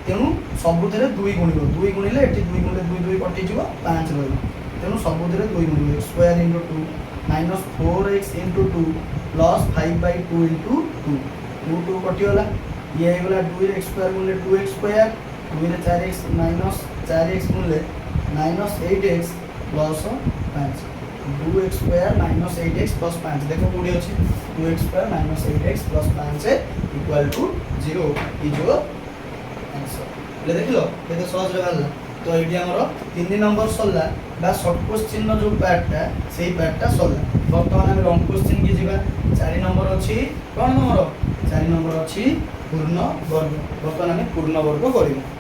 तेनु सबुथिरे 2 गुणियो 2 गुणिले एठी 2 गुणिले 2 2 कटि जिवो 5 रहइबो तेनु सबुथिरे 2 गुणियो x² * 2 - 4x * 2 plus 5/2 * 2 two two कटिगला ये होगा 2x² गुणिले 2x² 2 रे 4x माइनस 4x गुणिले minus 8x plus 5 2x² minus 8x plus 5 देखो कोडी अछि 2x² minus 8x plus 5 equal to 0 is your answer ले देखिलो केते सहज रे गला तो एडी हमरो 3 नंबर सल्ला बा शॉर्ट क्वेश्चन नो जो पार्टटा सेही पार्टटा सल्ला वर्तमान हम लॉन्ग क्वेश्चन की जिबा 4 नंबर अछि कोन हमरो 4 नंबर अछि पूर्ण वर्ग वर्तमान हम पूर्ण वर्ग करिबो